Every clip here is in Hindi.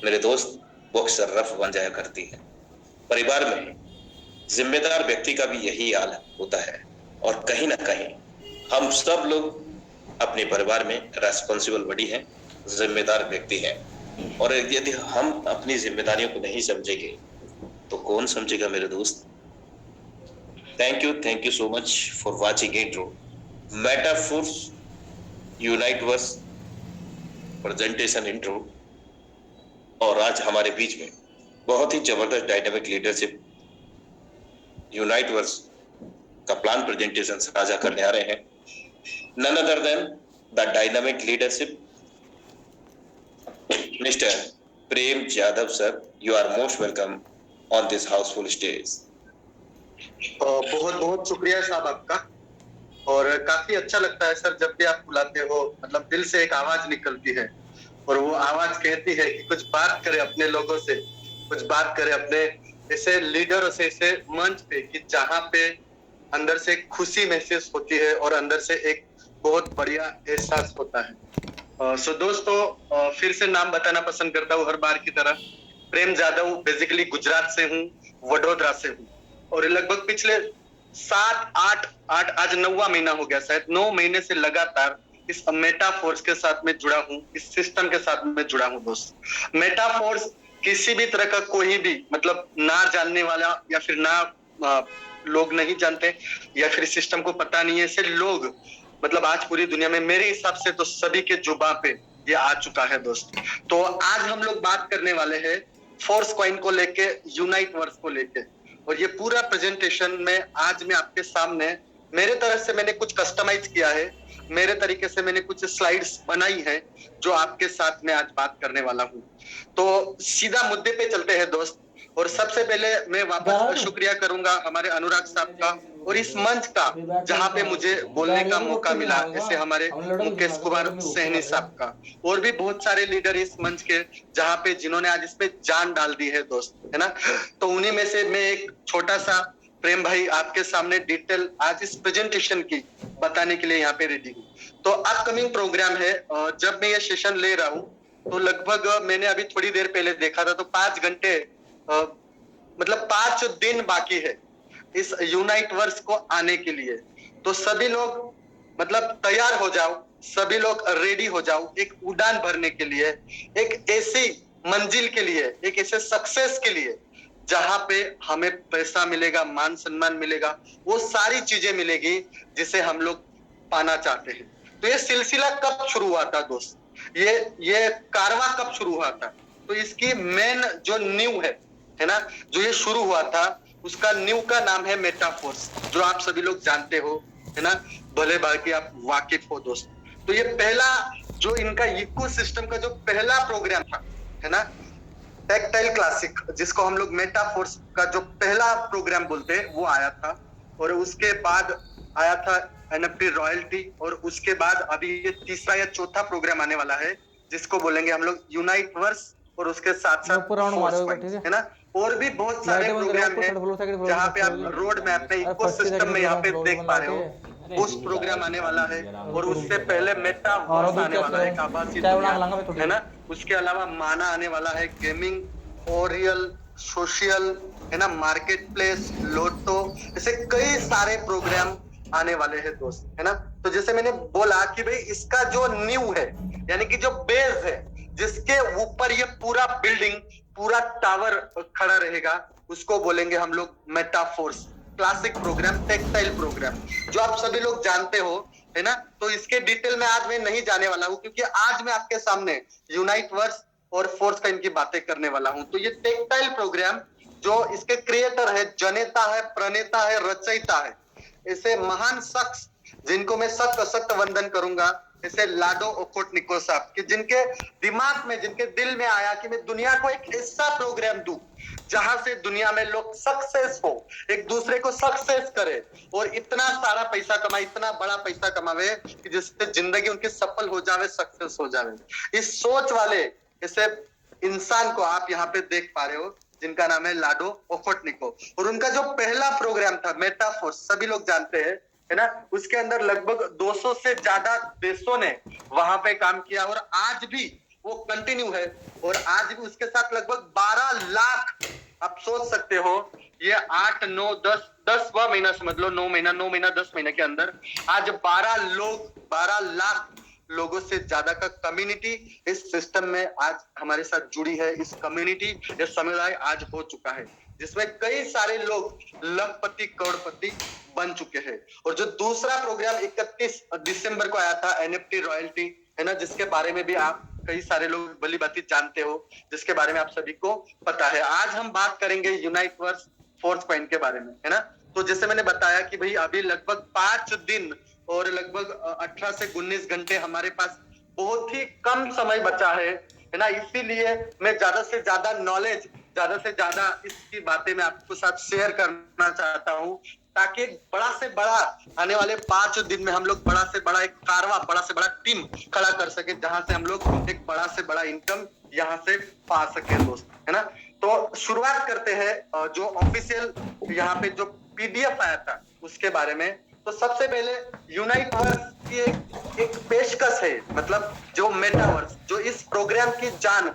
मेरे दोस्त वो अक्सर रफ बन जाया करती है। परिवार में जिम्मेदार व्यक्ति का भी यही हाल होता है, और कहीं ना कहीं हम सब लोग अपने परिवार में रेस्पॉन्सिबल बड़ी हैं, जिम्मेदार व्यक्ति हैं। और यदि हम अपनी जिम्मेदारियों को नहीं समझेंगे तो कौन समझेगा मेरे दोस्त। Thank you so much for watching intro metaphors Uniteverse presentation intro. और आज हमारे बीच में बहुत ही जबरदस्त डायनामिक लीडरशिप यूनाइटवर्स का प्लान प्रेजेंटेशन साझा करने आ रहे हैं। None other than the dynamic leadership mister Prem Yadav sir. You are most welcome on this housefull stage. बहुत बहुत शुक्रिया साहब आपका। और काफी अच्छा लगता है सर जब भी आप बुलाते हो, मतलब दिल से एक आवाज निकलती है और वो आवाज कहती है कि कुछ बात करें अपने लोगों से, कुछ बात करें अपने ऐसे लीडरों से, ऐसे मंच पे कि जहाँ पे अंदर से खुशी महसूस होती है और अंदर से एक बहुत बढ़िया एहसास होता है। सो दोस्तों, फिर से नाम बताना पसंद करता हूँ हर बार की तरह। प्रेम जादव, बेसिकली गुजरात से हूँ, वडोदरा से हूँ। और लगभग पिछले 7 8 8 आज 9वां महीना हो गया, शायद 9 महीने से लगातार इस मेटाफोर्स के साथ में जुड़ा हूँ, इस सिस्टम के साथ में जुड़ा हूँ दोस्त। मेटाफोर्स किसी भी तरह का कोई भी मतलब ना जानने वाला या फिर ना लोग नहीं जानते या फिर सिस्टम को पता नहीं है, ऐसे लोग मतलब आज पूरी दुनिया में मेरे हिसाब से तो सभी के जुबान पे ये आ चुका है दोस्त। तो आज हम लोग बात करने वाले हैं फोर्स कॉइन को लेके, यूनाइट वर्स को लेके। और ये पूरा प्रेजेंटेशन में आज मैं आपके सामने मेरे तरफ से मैंने कुछ कस्टमाइज किया है, मेरे तरीके से मैंने कुछ स्लाइड्स बनाई है जो आपके साथ में आज बात करने वाला हूँ। तो सीधा मुद्दे पे चलते हैं दोस्त। और सबसे पहले मैं वापस शुक्रिया करूंगा हमारे अनुराग साहब का और इस मंच का जहां पे मुझे बोलने का मौका मिला, जैसे हमारे मुकेश कुमार सहनी साहब का, और भी बहुत सारे लीडर इस मंच के जहां पे जिन्होंने आज इस पे जान डाल दी है दोस्त, है ना। तो उन्हीं में से मैं एक छोटा सा प्रेम भाई आपके सामने डिटेल आज इस प्रेजेंटेशन की बताने के लिए यहाँ पे रेडी हूँ। तो अपकमिंग प्रोग्राम है, जब मैं ये सेशन ले रहा हूँ तो लगभग मैंने अभी थोड़ी देर पहले देखा था तो 5 घंटे मतलब 5 दिन बाकी है इस यूनाइट वर्स को आने के लिए। तो सभी लोग मतलब तैयार हो जाओ, सभी लोग रेडी हो जाओ एक उड़ान भरने के लिए, एक ऐसी मंजिल के लिए, एक ऐसे सक्सेस के लिए जहां पे हमें पैसा मिलेगा, मान सम्मान मिलेगा, वो सारी चीजें मिलेगी जिसे हम लोग पाना चाहते हैं। तो ये सिलसिला कब शुरू हुआ था दोस्त, ये कारवा कब शुरू हुआ था? तो इसकी मेन जो न्यू है ना, जो ये शुरू हुआ था उसका न्यू का नाम है मेटाफोर्स, जो आप सभी लोग जानते हो, है ना, भले भांति आप वाकिफ हो दोस्त। तो ये पहला जो इनका इकोसिस्टम का जो पहला प्रोग्राम था, है ना, टेक्टाइल क्लासिक, जिसको हम लोग मेटाफोर्स का जो पहला प्रोग्राम बोलते हैं, वो आया था। और उसके बाद आया था एनएफटी रॉयल्टी, और उसके बाद अभी ये तीसरा या चौथा प्रोग्राम आने वाला है जिसको बोलेंगे हम लोग यूनाइट वर्स, और उसके साथ साथ है ना, और भी बहुत सारे प्रोग्राम है जहाँ पे आप रोड मैप में इकोसिस्टम में यहाँ पे देख पा रहे हो। पोस्ट प्रोग्राम आने वाला है और उससे पहले मेटावर्स आने वाला है, एक आभासी दुनिया, है ना। उसके अलावा माना आने वाला है, गेमिंग, ओरियल, सोशल, है ना, मार्केट प्लेस, लोटो, ऐसे कई सारे प्रोग्राम आने वाले हैं दोस्त, है ना। तो जैसे मैंने बोला कि भाई इसका जो न्यू है, यानी कि जो बेस है, जिसके ऊपर ये पूरा बिल्डिंग, पूरा टावर खड़ा रहेगा, उसको बोलेंगे हम लोग metaphors classic program, tactile program, जो आप सभी लोग जानते हो, है ना। तो इसके डिटेल में आज मैं नहीं जाने वाला हूं क्योंकि आज मैं आपके सामने यूनाइट वर्स और फोर्स का इनकी बातें करने वाला हूं। तो ये टेक्टाइल प्रोग्राम जो इसके क्रिएटर है, जनेता है, प्रणेता है, रचयिता है, ऐसे महान शख्स जिनको मैं सख्त सख्त वंदन करूंगा, जैसे लाडो ओकोटनिको साहब, कि जिनके दिमाग में, जिनके दिल में आया कि मैं दुनिया को एक ऐसा प्रोग्राम दूं जहां से दुनिया में लोग सक्सेस हो, एक दूसरे को सक्सेस करे और इतना सारा पैसा कमाए, इतना बड़ा पैसा कमावे कि जिससे जिंदगी उनकी सफल हो जावे, सक्सेस हो जावे। इस सोच वाले इसे इंसान को आप यहाँ पे देख पा रहे हो, जिनका नाम है लाडो ओकोटनिको। और उनका जो पहला प्रोग्राम था मेटाफोर्स, सभी लोग जानते हैं, है ना, उसके अंदर लगभग 200 से ज्यादा देशों ने वहां पे काम किया और आज भी वो कंटिन्यू है और आज भी उसके साथ लगभग 12 लाख, आप सोच सकते हो ये 8 9 10वां महीना समझ लो, 9 महीना 10 महीने के अंदर आज 12 लाख लोगों से ज्यादा का कम्युनिटी इस सिस्टम में आज हमारे साथ जुड़ी है। इस कम्युनिटी, ये समुदाय आज हो चुका है जिसमें कई सारे लोग लखपति करोड़पति बन चुके हैं। और जो दूसरा प्रोग्राम 31 दिसंबर को आया था, एनएफटी रॉयल्टी, है ना, जिसके बारे में भी आप कई सारे लोग भली भांति जानते हो, जिसके बारे में आप सभी को पता है। आज हम बात करेंगे यूनाइटवर्स फोर्स पॉइंट के बारे में, है ना। तो जैसे मैंने बताया कि भाई अभी लगभग 5 दिन और लगभग 18 से 19 घंटे हमारे पास बहुत ही कम समय बचा है ना। इसीलिए मैं ज्यादा से ज्यादा नॉलेज, ज्यादा से ज्यादा इसकी बातें मैं आपको साथ शेयर करना चाहता हूँ, ताकि बड़ा से बड़ा आने वाले 5 दिन में हम लोग बड़ा से बड़ा एक कारवा, बड़ा से बड़ा टीम खड़ा कर सके, जहां से हम लोग एक बड़ा से बड़ा इनकम यहाँ से पा सके दोस्त, है ना। तो शुरुआत करते हैं जो ऑफिशियल यहाँ पे जो पीडीएफ आया था उसके बारे में। तो सबसे पहले यूनाइटवर्स की एक पेशकश है, मतलब जो मेटावर्स, जो इस प्रोग्राम की जान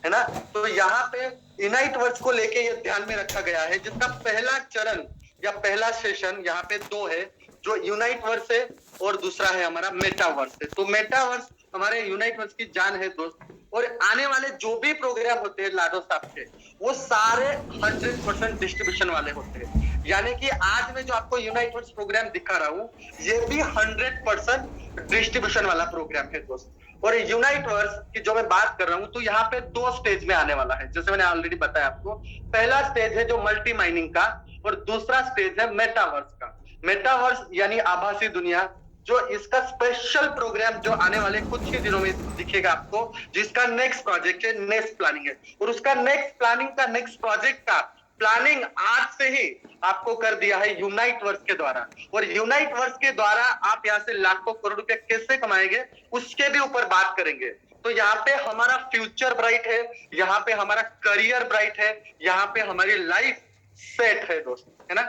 है ना। तो यहाँ पे यूनाइटवर्स को लेके ये ध्यान में रखा गया है, जिसका पहला चरण या पहला सेशन यहाँ पे 2 है, जो यूनाइटवर्स है और दूसरा है हमारा मेटावर्स है। तो मेटावर्स हमारे यूनाइटवर्स की जान है दोस्त। और आने वाले जो भी प्रोग्राम होते हैं लाडो साहब के, वो सारे 100% डिस्ट्रीब्यूशन वाले होते हैं। यानी कि आज मैं जो आपको यूनाइटवर्स प्रोग्राम दिखा रहा हूँ, ये भी 100% डिस्ट्रीब्यूशन वाला प्रोग्राम है दोस्त। और यूनाइटवर्स की जो मैं बात कर रहा हूँ, तो यहाँ पे 2 स्टेज में आने वाला है, जैसे मैंने ऑलरेडी बताया आपको। पहला स्टेज है जो मल्टी माइनिंग का, और दूसरा स्टेज है मेटावर्स का। मेटावर्स यानी आभासी दुनिया, जो इसका स्पेशल प्रोग्राम जो आने वाले कुछ ही दिनों में दिखेगा आपको, जिसका नेक्स्ट प्रोजेक्ट है, नेक्स्ट प्लानिंग है। और उसका नेक्स्ट प्लानिंग का, नेक्स्ट प्रोजेक्ट का प्लानिंग आज से ही आपको कर दिया है यूनाइटवर्स के द्वारा। और यूनाइटवर्स के द्वारा आप यहाँ से लाखों करोड़ रुपए कैसे कमाएंगे, उसके भी ऊपर बात करेंगे। तो यहाँ पे हमारा फ्यूचर ब्राइट है, यहाँ पे हमारा करियर ब्राइट है, यहाँ पे हमारी लाइफ सेट है दोस्त, है ना।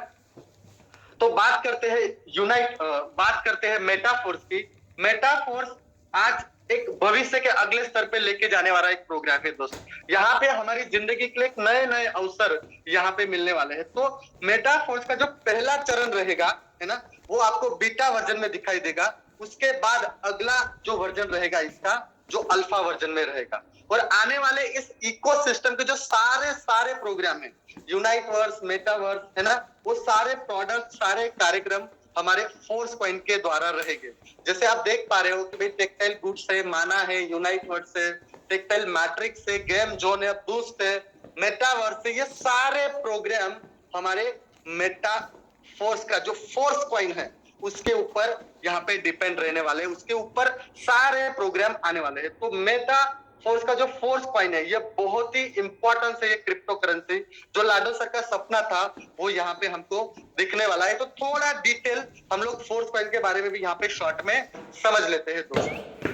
तो बात करते हैं बात करते हैं मेटाफोर्स की। मेटाफोर्स आज एक भविष्य के अगले स्तर पे लेके जाने वाला एक प्रोग्राम है दोस्त। यहाँ पे हमारी जिंदगी के लिए नए नए अवसर यहाँ पे मिलने वाले हैं। तो मेटाफोर्स का जो पहला चरण रहेगा, है ना, वो आपको बीटा वर्जन में दिखाई देगा। उसके बाद अगला जो वर्जन रहेगा इसका, जो अल्फा वर्जन में रहेगा। और आने वाले इस इकोसिस्टम के जो सारे प्रोग्राम है, यूनाइटवर्स, मेटावर्स, है ना, वो सारे प्रोडक्ट, सारे कार्यक्रम हमारे फोर्स पॉइंट के द्वारा रहेंगे। जैसे आप देख पा रहे हो कि भाई टेक्सटाइल गुड्स है, माना है, यूनाइटवर्स है, टेक्सटाइल मैट्रिक्स है, गेम जोन है, बूस्ट है, मेटावर्स है, ये सारे प्रोग्राम हमारे मेटा फोर्स का जो फोर्स कॉइन है उसके ऊपर यहाँ पे डिपेंड रहने वाले हैं, उसके ऊपर सारे प्रोग्राम आने वाले हैं। तो मेटा फोर्स का जो फोर्स कॉइन है, ये बहुत ही इंपॉर्टेंट है। ये क्रिप्टो करेंसी जो लाडो सर का सपना था, वो यहाँ पे हमको दिखने वाला है। तो थोड़ा डिटेल हम लोग फोर्स कॉइन के बारे में भी यहाँ पे शॉर्ट में समझ लेते हैं दोस्तों।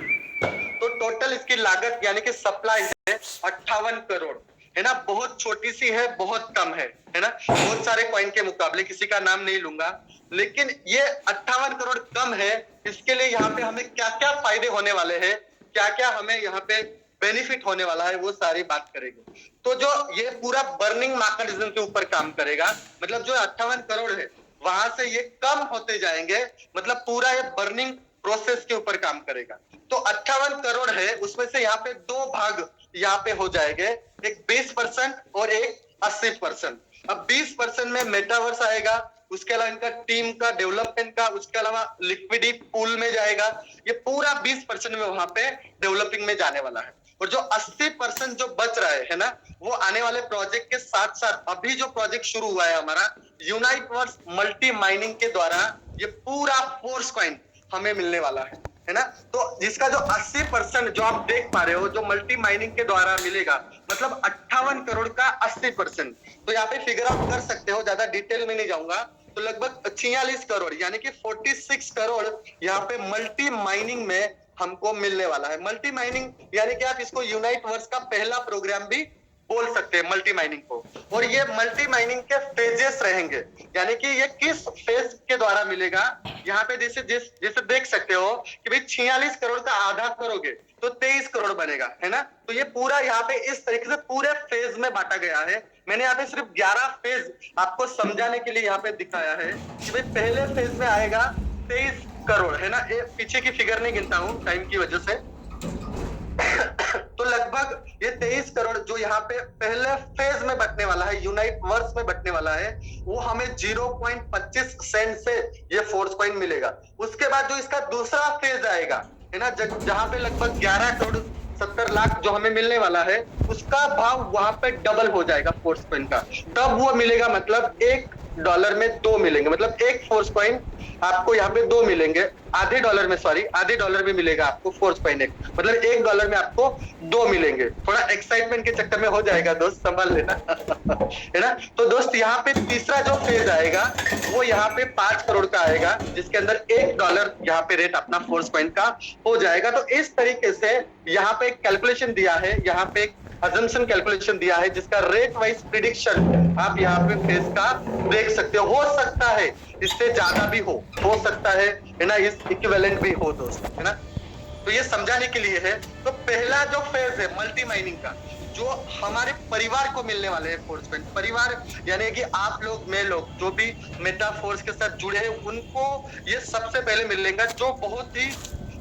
तो टोटल इसकी लागत यानी कि सप्लाई है 58 करोड़, है ना। बहुत छोटी सी है, बहुत कम है ना, बहुत सारे कॉइन के मुकाबले। किसी का नाम नहीं लूंगा, लेकिन ये 58 करोड़ कम है। इसके लिए यहाँ पे हमें क्या क्या फायदे होने वाले हैं, क्या क्या हमें यहाँ पे बेनिफिट होने वाला है, वो सारी बात करेंगे। तो जो ये पूरा बर्निंग मैकेनिज्म के ऊपर काम करेगा, मतलब जो 58 करोड़ है वहां से ये कम होते जाएंगे, मतलब पूरा ये बर्निंग प्रोसेस के ऊपर काम करेगा। तो 58 करोड़ है, उसमें से यहाँ पे 2 भाग यहाँ पे हो जाएंगे, एक 20% और एक 80%। अब 20% में मेटावर्स आएगा, उसके अलावा इनका टीम का डेवलपमेंट का, उसके अलावा लिक्विडिटी पूल में जाएगा। ये पूरा 20% में वहां पे डेवलपिंग में जाने वाला है। और जो 80% जो बच रहा है ना, वो आने वाले प्रोजेक्ट के साथ साथ अभी जो प्रोजेक्ट शुरू हुआ है हमारा यूनाइटवर्स मल्टी माइनिंग के द्वारा, ये पूरा फोर्स कॉइन हमें मिलने वाला है ना। तो जिसका जो 80% जो आप देख पा रहे हो, जो मल्टी माइनिंग के द्वारा मिलेगा, मतलब 58 करोड़ का 80%। तो यहाँ पे फिगर आउट कर सकते हो, ज्यादा डिटेल में नहीं जाऊंगा। तो लगभग 46 करोड़ यानी कि 46 करोड़ यहाँ पे मल्टी माइनिंग में हमको मिलने वाला है। मल्टी माइनिंग यानी कि आप इसको यूनाइटवर्स का पहला प्रोग्राम भी बोल सकते हैं मल्टी माइनिंग को। और ये मल्टी माइनिंग के फेजेस रहेंगे, यानी कि ये किस फेज के द्वारा मिलेगा। यहाँ पे जैसे देख सकते हो कि भाई 46 करोड़ का आधा करोगे, तो 23 करोड़ बनेगा, है ना। तो ये पूरा यहाँ पे इस तरीके से पूरे फेज में बांटा गया है। मैंने यहाँ पे सिर्फ 11 फेज आपको समझाने के लिए यहाँ पे दिखाया है कि भाई पहले फेज में आएगा 23 करोड़, है ना। ये पीछे की फिगर नहीं गिनता हूं टाइम की वजह से। तो लगभग ये 23 करोड़ जो यहाँ पे पहले फेज में बटने वाला है, यूनाइट वर्स में बटने वाला है, वो हमें 0.25 सेंट से ये फोर्स कॉइन मिलेगा। उसके बाद जो इसका दूसरा फेज आएगा, है ना, जहां पे लगभग 11 करोड़ 70 लाख जो हमें मिलने वाला है, उसका भाव वहां पे डबल हो जाएगा फोर्स कॉइन का। तब वो मिलेगा, मतलब $1 में 2 मिलेंगे, मतलब एक फोर्स कॉइन आपको यहाँ पे 2 मिलेंगे। आधे डॉलर में मिलेगा आपको फोर्स कॉइन एक, मतलब $1 में आपको 2 मिलेंगे। थोड़ा एक्साइटमेंट के चक्कर में हो जाएगा दोस्त, संभाल लेना है ना। तो दोस्त यहाँ पे तीसरा जो फेज आएगा वो यहाँ पे 5 करोड़ का आएगा, जिसके अंदर $1 यहाँ पे रेट अपना फोर्स कॉइन का हो जाएगा। तो इस तरीके से यहाँ पे एक कैलकुलेशन दिया है, यहाँ पे एक अजम्पशन कैलकुलेशन दिया है, जिसका रेट वाइज प्रिडिक्शन आप यहाँ पे फेज का देख सकते हो सकता है इससे ज्यादा भी हो सकता है ना, इस इक्विवेलेंट भी हो दोस्त, है ना। तो ये समझाने के लिए है। तो पहला जो फेज है मल्टी माइनिंग का, जो हमारे परिवार को मिलने वाले हैं फोर्स कॉइन, परिवार यानी कि आप लोग, मैं लोग, जो भी मेटाफोर्स के साथ जुड़े हैं, उनको ये सबसे पहले मिलेगा, जो बहुत ही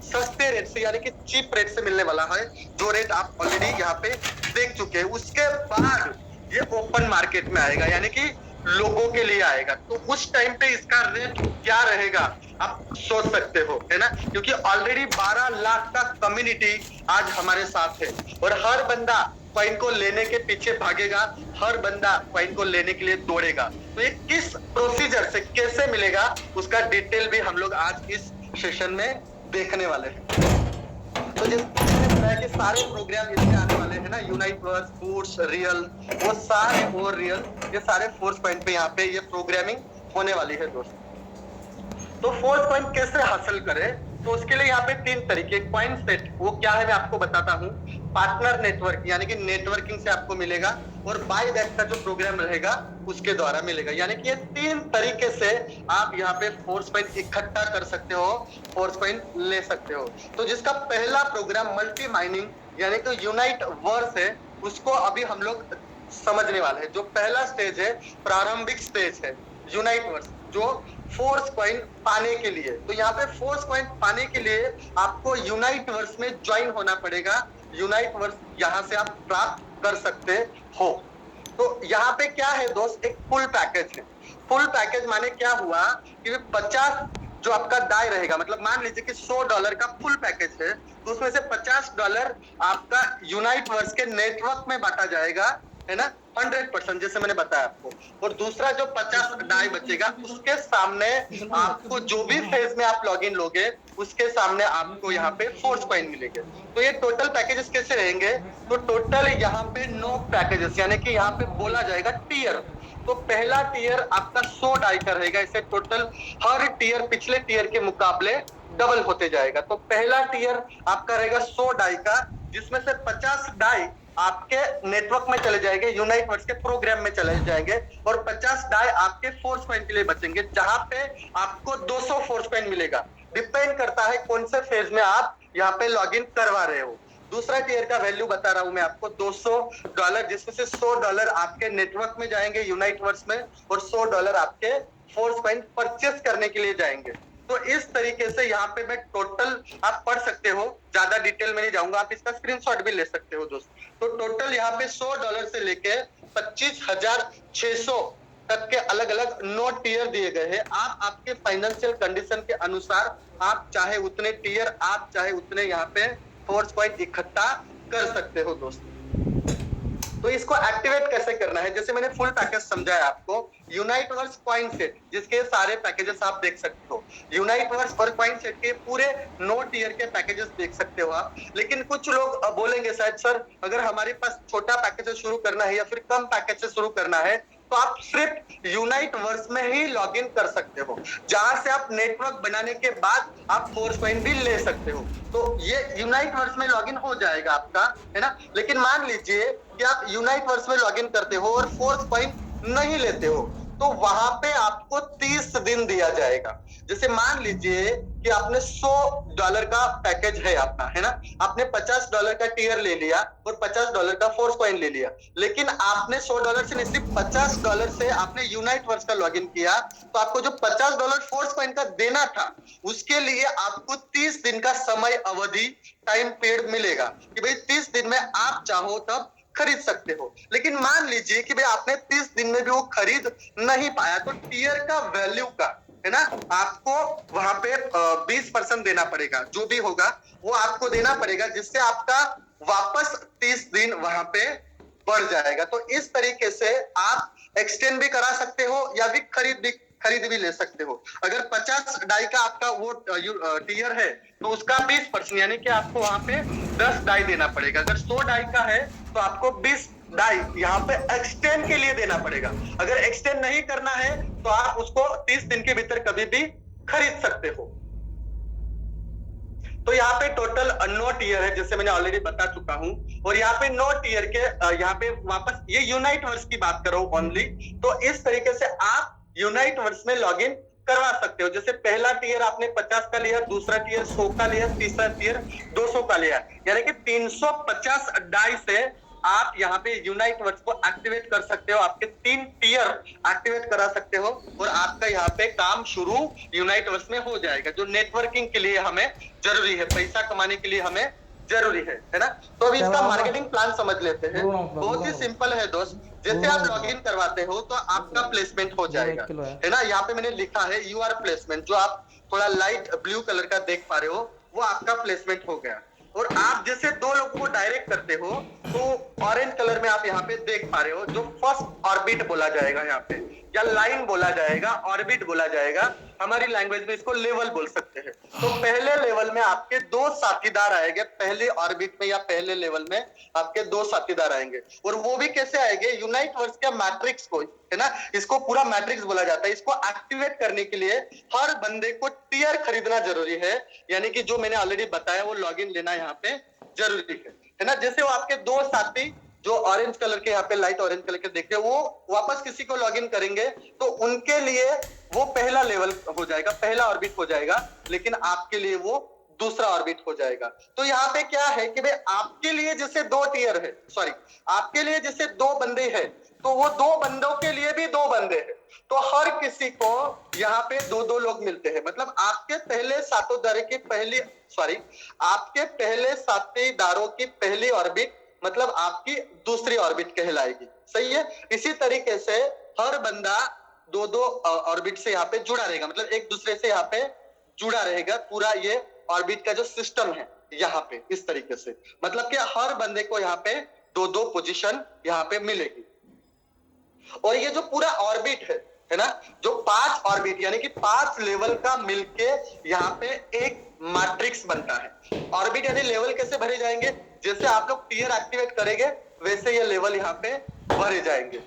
सस्ते रेट से यानी कि चीप रेट से मिलने वाला है, जो रेट आप ऑलरेडी यहाँ पे देख चुके हैं। उसके बाद ये ओपन मार्केट में आएगा, यानी कि लोगों के लिए आएगा। तो उस टाइम पे इसका रेट क्या रहेगा आप सोच सकते हो, है ना, क्योंकि ऑलरेडी 12 लाख का कम्युनिटी आज हमारे साथ है और हर बंदा कॉइन को लेने के पीछे भागेगा, हर बंदा कॉइन को लेने के लिए दौड़ेगा। तो ये किस प्रोसीजर से कैसे मिलेगा उसका डिटेल भी हम लोग आज इस सेशन में देखने वाले हैं। तो जैसे सारे प्रोग्राम इसमें आने वाले हैं ना, यूनाइट वर्स, फोर्स, रियल, वो सारे और रियल, ये सारे फोर्स पॉइंट पे यहाँ पे ये प्रोग्रामिंग होने वाली है दोस्त। तो फोर्स पॉइंट कैसे हासिल करें, तो उसके लिए यहाँ पे 3 तरीके। कॉइन सेट वो क्या है मैं आपको बताता हूँ। पार्टनर नेटवर्क यानी कि नेटवर्किंग से आपको मिलेगा, और बाय बैक का जो प्रोग्राम रहेगा उसके द्वारा मिलेगा। यानी कि ये 3 तरीके से आप यहाँ पे फोर्स पॉइंट इकट्ठा कर सकते हो, फोर्स पॉइंट ले सकते हो। तो जिसका पहला प्रोग्राम मल्टी माइनिंग यानी कि यूनाइट वर्स है, उसको अभी हम लोग समझने वाले हैं। जो पहला स्टेज है, प्रारंभिक स्टेज है यूनाइट वर्स, जो फोर्स कॉइन पाने के लिए, तो यहाँ पे फोर्स कॉइन पाने के लिए आपको यूनाइट वर्स में ज्वाइन होना पड़ेगा। यूनाइट वर्स यहाँ से आप प्राप्त कर सकते हो। तो यहाँ पे क्या है दोस्त, एक फुल पैकेज है। फुल पैकेज माने क्या हुआ कि 50 जो आपका दाय रहेगा, मतलब मान लीजिए कि $100 का फुल पैकेज है, तो उसमें से $50 आपका यूनाइट वर्स के नेटवर्क में बांटा जाएगा, है ना, 100%, जैसे मैंने बताया आपको। और दूसरा जो 50 डाई बचेगा, उसके सामने आपको जो भी फेज में आप लॉगिन लोगे, उसके सामने आपको यहाँ पे फोर्स कॉइन मिलेंगे। तो ये टोटल पैकेजेस कैसे रहेंगे, तो टोटल यहाँ पे 9 पैकेजेस, यानी कि यहाँ पे बोला जाएगा टीयर। तो पहला टीयर आपका 100 डाई का रहेगा, इसे टोटल हर टीयर पिछले टीयर के मुकाबले डबल होते जाएगा। तो पहला टीयर आपका रहेगा 100 डाई का, जिसमें से 50 डाई आपके नेटवर्क में चले जाएंगे, यूनाइट वर्स के प्रोग्राम में चले जाएंगे, और 50 डाई आपके फोर्स पॉइंट के लिए बचेंगे, जहां पे आपको 200 फोर्स पॉइंट मिलेगा। डिपेंड करता है कौन से फेज में आप यहाँ पे लॉगिन करवा रहे हो। दूसरा टीयर का वैल्यू बता रहा हूं मैं आपको, $200, जिसमें से $100 आपके नेटवर्क में जाएंगे यूनाइट वर्स में, और $100 आपके फोर्स पॉइंट परचेस करने के लिए जाएंगे। तो इस तरीके से यहाँ पे मैं टोटल आप पढ़ सकते हो, ज्यादा डिटेल में नहीं जाऊंगा, आप इसका स्क्रीनशॉट भी ले सकते हो दोस्त। तो टोटल यहाँ पे $100 से लेके 25,600 तक के अलग अलग 9 टीयर दिए गए हैं। आप आपके फाइनेंशियल कंडीशन के अनुसार आप चाहे उतने टीयर, आप चाहे उतने यहाँ पे फोर्स पॉइंट इकट्ठा कर सकते हो दोस्त। तो इसको एक्टिवेट कैसे करना है, जैसे मैंने फुल पैकेज समझाया आपको, यूनाइट वर्स कॉइन सेट, जिसके सारे पैकेजेस आप देख सकते हो, यूनाइट वर्स और कॉइन सेट के पूरे 9 टीयर के पैकेजेस देख सकते हो आप। लेकिन कुछ लोग बोलेंगे शायद सर, अगर हमारे पास छोटा पैकेज से शुरू करना है या फिर कम पैकेज से शुरू करना है, तो आप सिर्फ यूनाइट वर्स में ही लॉगिन कर सकते हो, जहां से आप नेटवर्क बनाने के बाद आप फोर्स पॉइंट भी ले सकते हो। तो ये यूनाइट वर्स में लॉगिन हो जाएगा आपका, है ना। लेकिन मान लीजिए कि आप यूनाइट वर्स में लॉगिन करते हो और फोर्स पॉइंट नहीं लेते हो, तो वहां पे आपको 30 दिन दिया जाएगा। जैसे मान लीजिए कि आपने $100 का पैकेज है आपका, है ना, आपने $50 का टीयर ले लिया और $50 का फोर्स कॉइन ले लिया, लेकिन आपने $100 से नहीं, सिर्फ $50 से आपने यूनाइट वर्स का लॉगिन किया, तो आपको जो $50 फोर्स कॉइन का देना था, उसके लिए आपको 30 दिन का समय अवधि, टाइम पीरियड मिलेगा कि भाई 30 दिन में आप चाहो तब खरीद सकते हो। लेकिन मान लीजिए कि भाई आपने 30 दिन में भी वो खरीद नहीं पाया, तो टीयर का वैल्यू का, है ना, आपको वहां पे 20% देना पड़ेगा, जो भी होगा वो आपको देना पड़ेगा, जिससे आपका वापस 30 दिन वहां पे बढ़ जाएगा। तो इस तरीके से आप एक्सटेंड भी करा सकते हो या भी खरीद भी ले सकते हो। अगर 50 डाई का आपका वो टीयर है तो उसका 20%, यानी कि आपको वहां पे 10 डाई देना पड़ेगा। अगर 100 डाई का है तो आपको 20 डाई यहाँ पे एक्सटेंड के लिए देना पड़ेगा। अगर एक्सटेंड नहीं करना है तो आप उसको 30 दिन के भीतर कभी भी खरीद सकते हो। तो यहाँ पे टोटल 9 टीयर है, जैसे मैंने ऑलरेडी बता चुका हूं। और यहाँ पे 9 टीयर के यहाँ पे वापस ये यूनाइट वर्स की बात करो ओनली, तो इस तरीके से आप यूनाइट वर्स में लॉग इन करवा सकते हो। जैसे पहला टीयर आपने 50 का लिया, दूसरा टीयर 100 का लिया, तीसरा टीयर 200 का लिया, यानी कि 350 डाई से आप यहाँ पे यूनाइट वर्स को एक्टिवेट कर सकते हो, आपके 3 टीयर एक्टिवेट करा सकते हो और आपका यहाँ पे काम शुरू यूनाइट वर्स में हो जाएगा, जो नेटवर्किंग के लिए हमें जरूरी है, पैसा कमाने के लिए हमें जरूरी है ना। तो अभी इसका मार्केटिंग प्लान समझ लेते हैं। बहुत ही सिंपल है दोस्त। जैसे आप लॉगिन करवाते हो तो आपका प्लेसमेंट हो जाएगा, है ना। यहाँ पे मैंने लिखा है यूआर प्लेसमेंट, जो आप थोड़ा लाइट ब्लू कलर का देख पा रहे हो, वो आपका प्लेसमेंट हो गया। और आप जैसे 2 लोगों को डायरेक्ट करते हो तो ऑरेंज कलर में आप यहाँ पे देख पा रहे हो, जो फर्स्ट ऑर्बिट बोला जाएगा यहाँ पे, या लाइन बोला जाएगा, ऑर्बिट बोला जाएगा, हमारी लैंग्वेज में इसको लेवल बोल सकते हैं। तो पहले लेवल में आपके 2 साथीदार आएंगे, पहले ऑर्बिट में या पहले लेवल में आपके 2 साथीदार आएंगे। और वो भी कैसे आएंगे, यूनाइट वर्स के मैट्रिक्स को, है ना, इसको पूरा मैट्रिक्स बोला जाता है। इसको एक्टिवेट करने के लिए हर बंदे को टीयर खरीदना जरूरी है, यानी कि जो मैंने ऑलरेडी बताया वो लॉगिन लेना यहाँ पे जरूरी है ना। जैसे वो आपके 2 साथी जो ऑरेंज कलर के यहाँ पे लाइट ऑरेंज कलर के देख रहे हो, वो वापस किसी को लॉगिन करेंगे तो उनके लिए वो पहला लेवल हो जाएगा, पहला ऑर्बिट हो जाएगा, लेकिन आपके लिए वो दूसरा ऑर्बिट हो जाएगा। तो यहाँ पे क्या है कि भाई आपके लिए जैसे 2 टीयर है, सॉरी, आपके लिए जैसे 2 बंदे हैं, तो वो 2 बंदों के लिए भी 2 बंदे हैं। तो हर किसी को यहाँ पे 2-2 लोग मिलते हैं। मतलब आपके पहले साथीदारों की पहली, सॉरी, आपके पहले साथीदारों की पहली ऑर्बिट मतलब आपकी दूसरी ऑर्बिट कहलाएगी। सही है। इसी तरीके से हर बंदा 2-2 ऑर्बिट से यहाँ पे जुड़ा रहेगा, मतलब एक दूसरे से यहाँ पे जुड़ा रहेगा। पूरा ये ऑर्बिट का जो सिस्टम है यहाँ पे इस तरीके से, मतलब कि हर बंदे को यहाँ पे 2-2 पोजीशन यहाँ पे मिलेगी। और ये जो पूरा ऑर्बिट है ना, जो 5 ऑर्बिट यानी कि 5 लेवल का मिलके यहाँ पे एक मैट्रिक्स बनता है। ऑर्बिट यानी लेवल कैसे भरे जाएंगे, जैसे आप लोग टीयर एक्टिवेट करेंगे वैसे ये लेवल यहाँ पे भरे जाएंगे,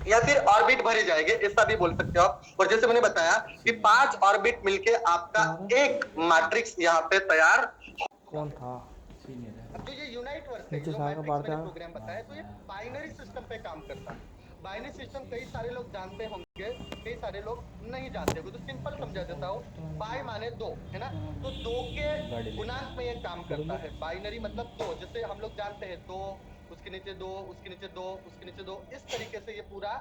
या फिर ऑर्बिट भरे जाएंगे, ऐसा भी बोल सकते हो आप। और जैसे मैंने बताया कि 5 ऑर्बिट मिलके आपका एक मैट्रिक्स यहाँ पे तैयार। कौन था अब जो ये यूनाइट वर्स है, जो मैंने प्रोग्राम बताया, तो ये बाइनरी सिस्टम पे काम करता है। बाइनरी सिस्टम कई सारे लोग जानते होंगे, कई सारे लोग नहीं जानते होंगे। तो सिंपल समझा देता हूँ, बाई माने 2, है ना, तो 2 के गुणांक में ये काम करता है। बाइनरी मतलब 2, जैसे हम लोग जानते हैं 2, उसके नीचे 2, उसके नीचे 2, उसके नीचे 2, इस तरीके से ये पूरा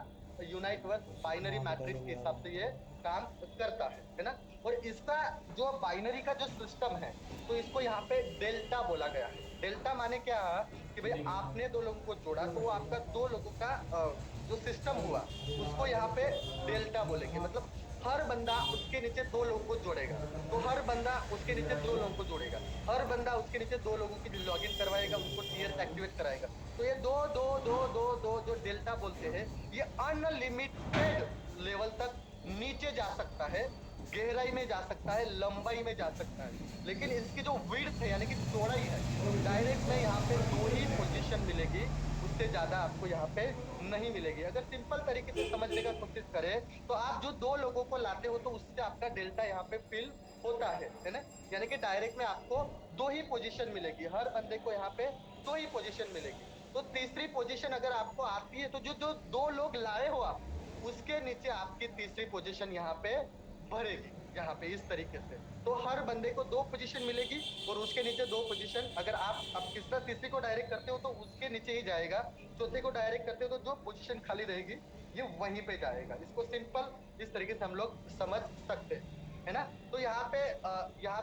यूनाइट वर्स बाइनरी मैट्रिक्स के हिसाब से ये काम करता है ना। और इसका जो बाइनरी का जो सिस्टम है, तो इसको यहाँ पे डेल्टा बोला गया है। डेल्टा माने क्या कि भाई आपने 2 लोगों को जोड़ा, तो वो आपका 2 लोगों का जो सिस्टम हुआ उसको यहाँ पे डेल्टा बोलेंगे। मतलब हर बंदा उसके नीचे 2 लोगों को जोड़ेगा, तो हर बंदा उसके नीचे 2 लोगों को जोड़ेगा, हर बंदा उसके नीचे 2 लोगों की लॉगिन करवाएगा, उनको टीयर एक्टिवेट कराएगा। तो ये 2 2 2 2 2 जो डेल्टा बोलते हैं, ये अनलिमिटेड लेवल तक नीचे जा सकता है, गहराई में जा सकता है, लंबाई में जा सकता है। लेकिन इसकी जो विड्थ है यानी कि चौड़ाई है, डायरेक्ट में यहाँ पे 2 ही पोजीशन मिलेगी, उससे ज्यादा आपको यहाँ पे नहीं मिलेगी। अगर सिंपल तरीके से समझने का कोशिश करें तो आप जो 2 लोगों को लाते हो तो उससे आपका डेल्टा यहाँ पे फिल होता है ना। यानी कि डायरेक्ट में आपको 2 ही पोजीशन मिलेगी, हर बंदे को यहाँ पे 2 ही पोजीशन मिलेगी। तो तीसरी पोजीशन अगर आपको आती है तो जो 2 लोग लाए हो आप, उसके नीचे आपकी तीसरी पोजीशन यहाँ पे भरेगी, यहाँ पे इस तरीके से। तो हर बंदे को 2 पोजीशन मिलेगी और उसके नीचे 2 पोजीशन। अगर आप अब तीसरा तीसरी को डायरेक्ट करते हो तो उसके नीचे ही जाएगा, चौथे को डायरेक्ट करते हो तो जो पोजीशन खाली रहेगी ये वहीं पे जाएगा। इसको सिंपल इस तरीके से हम लोग समझ सकते हैं, है ना। तो यहाँ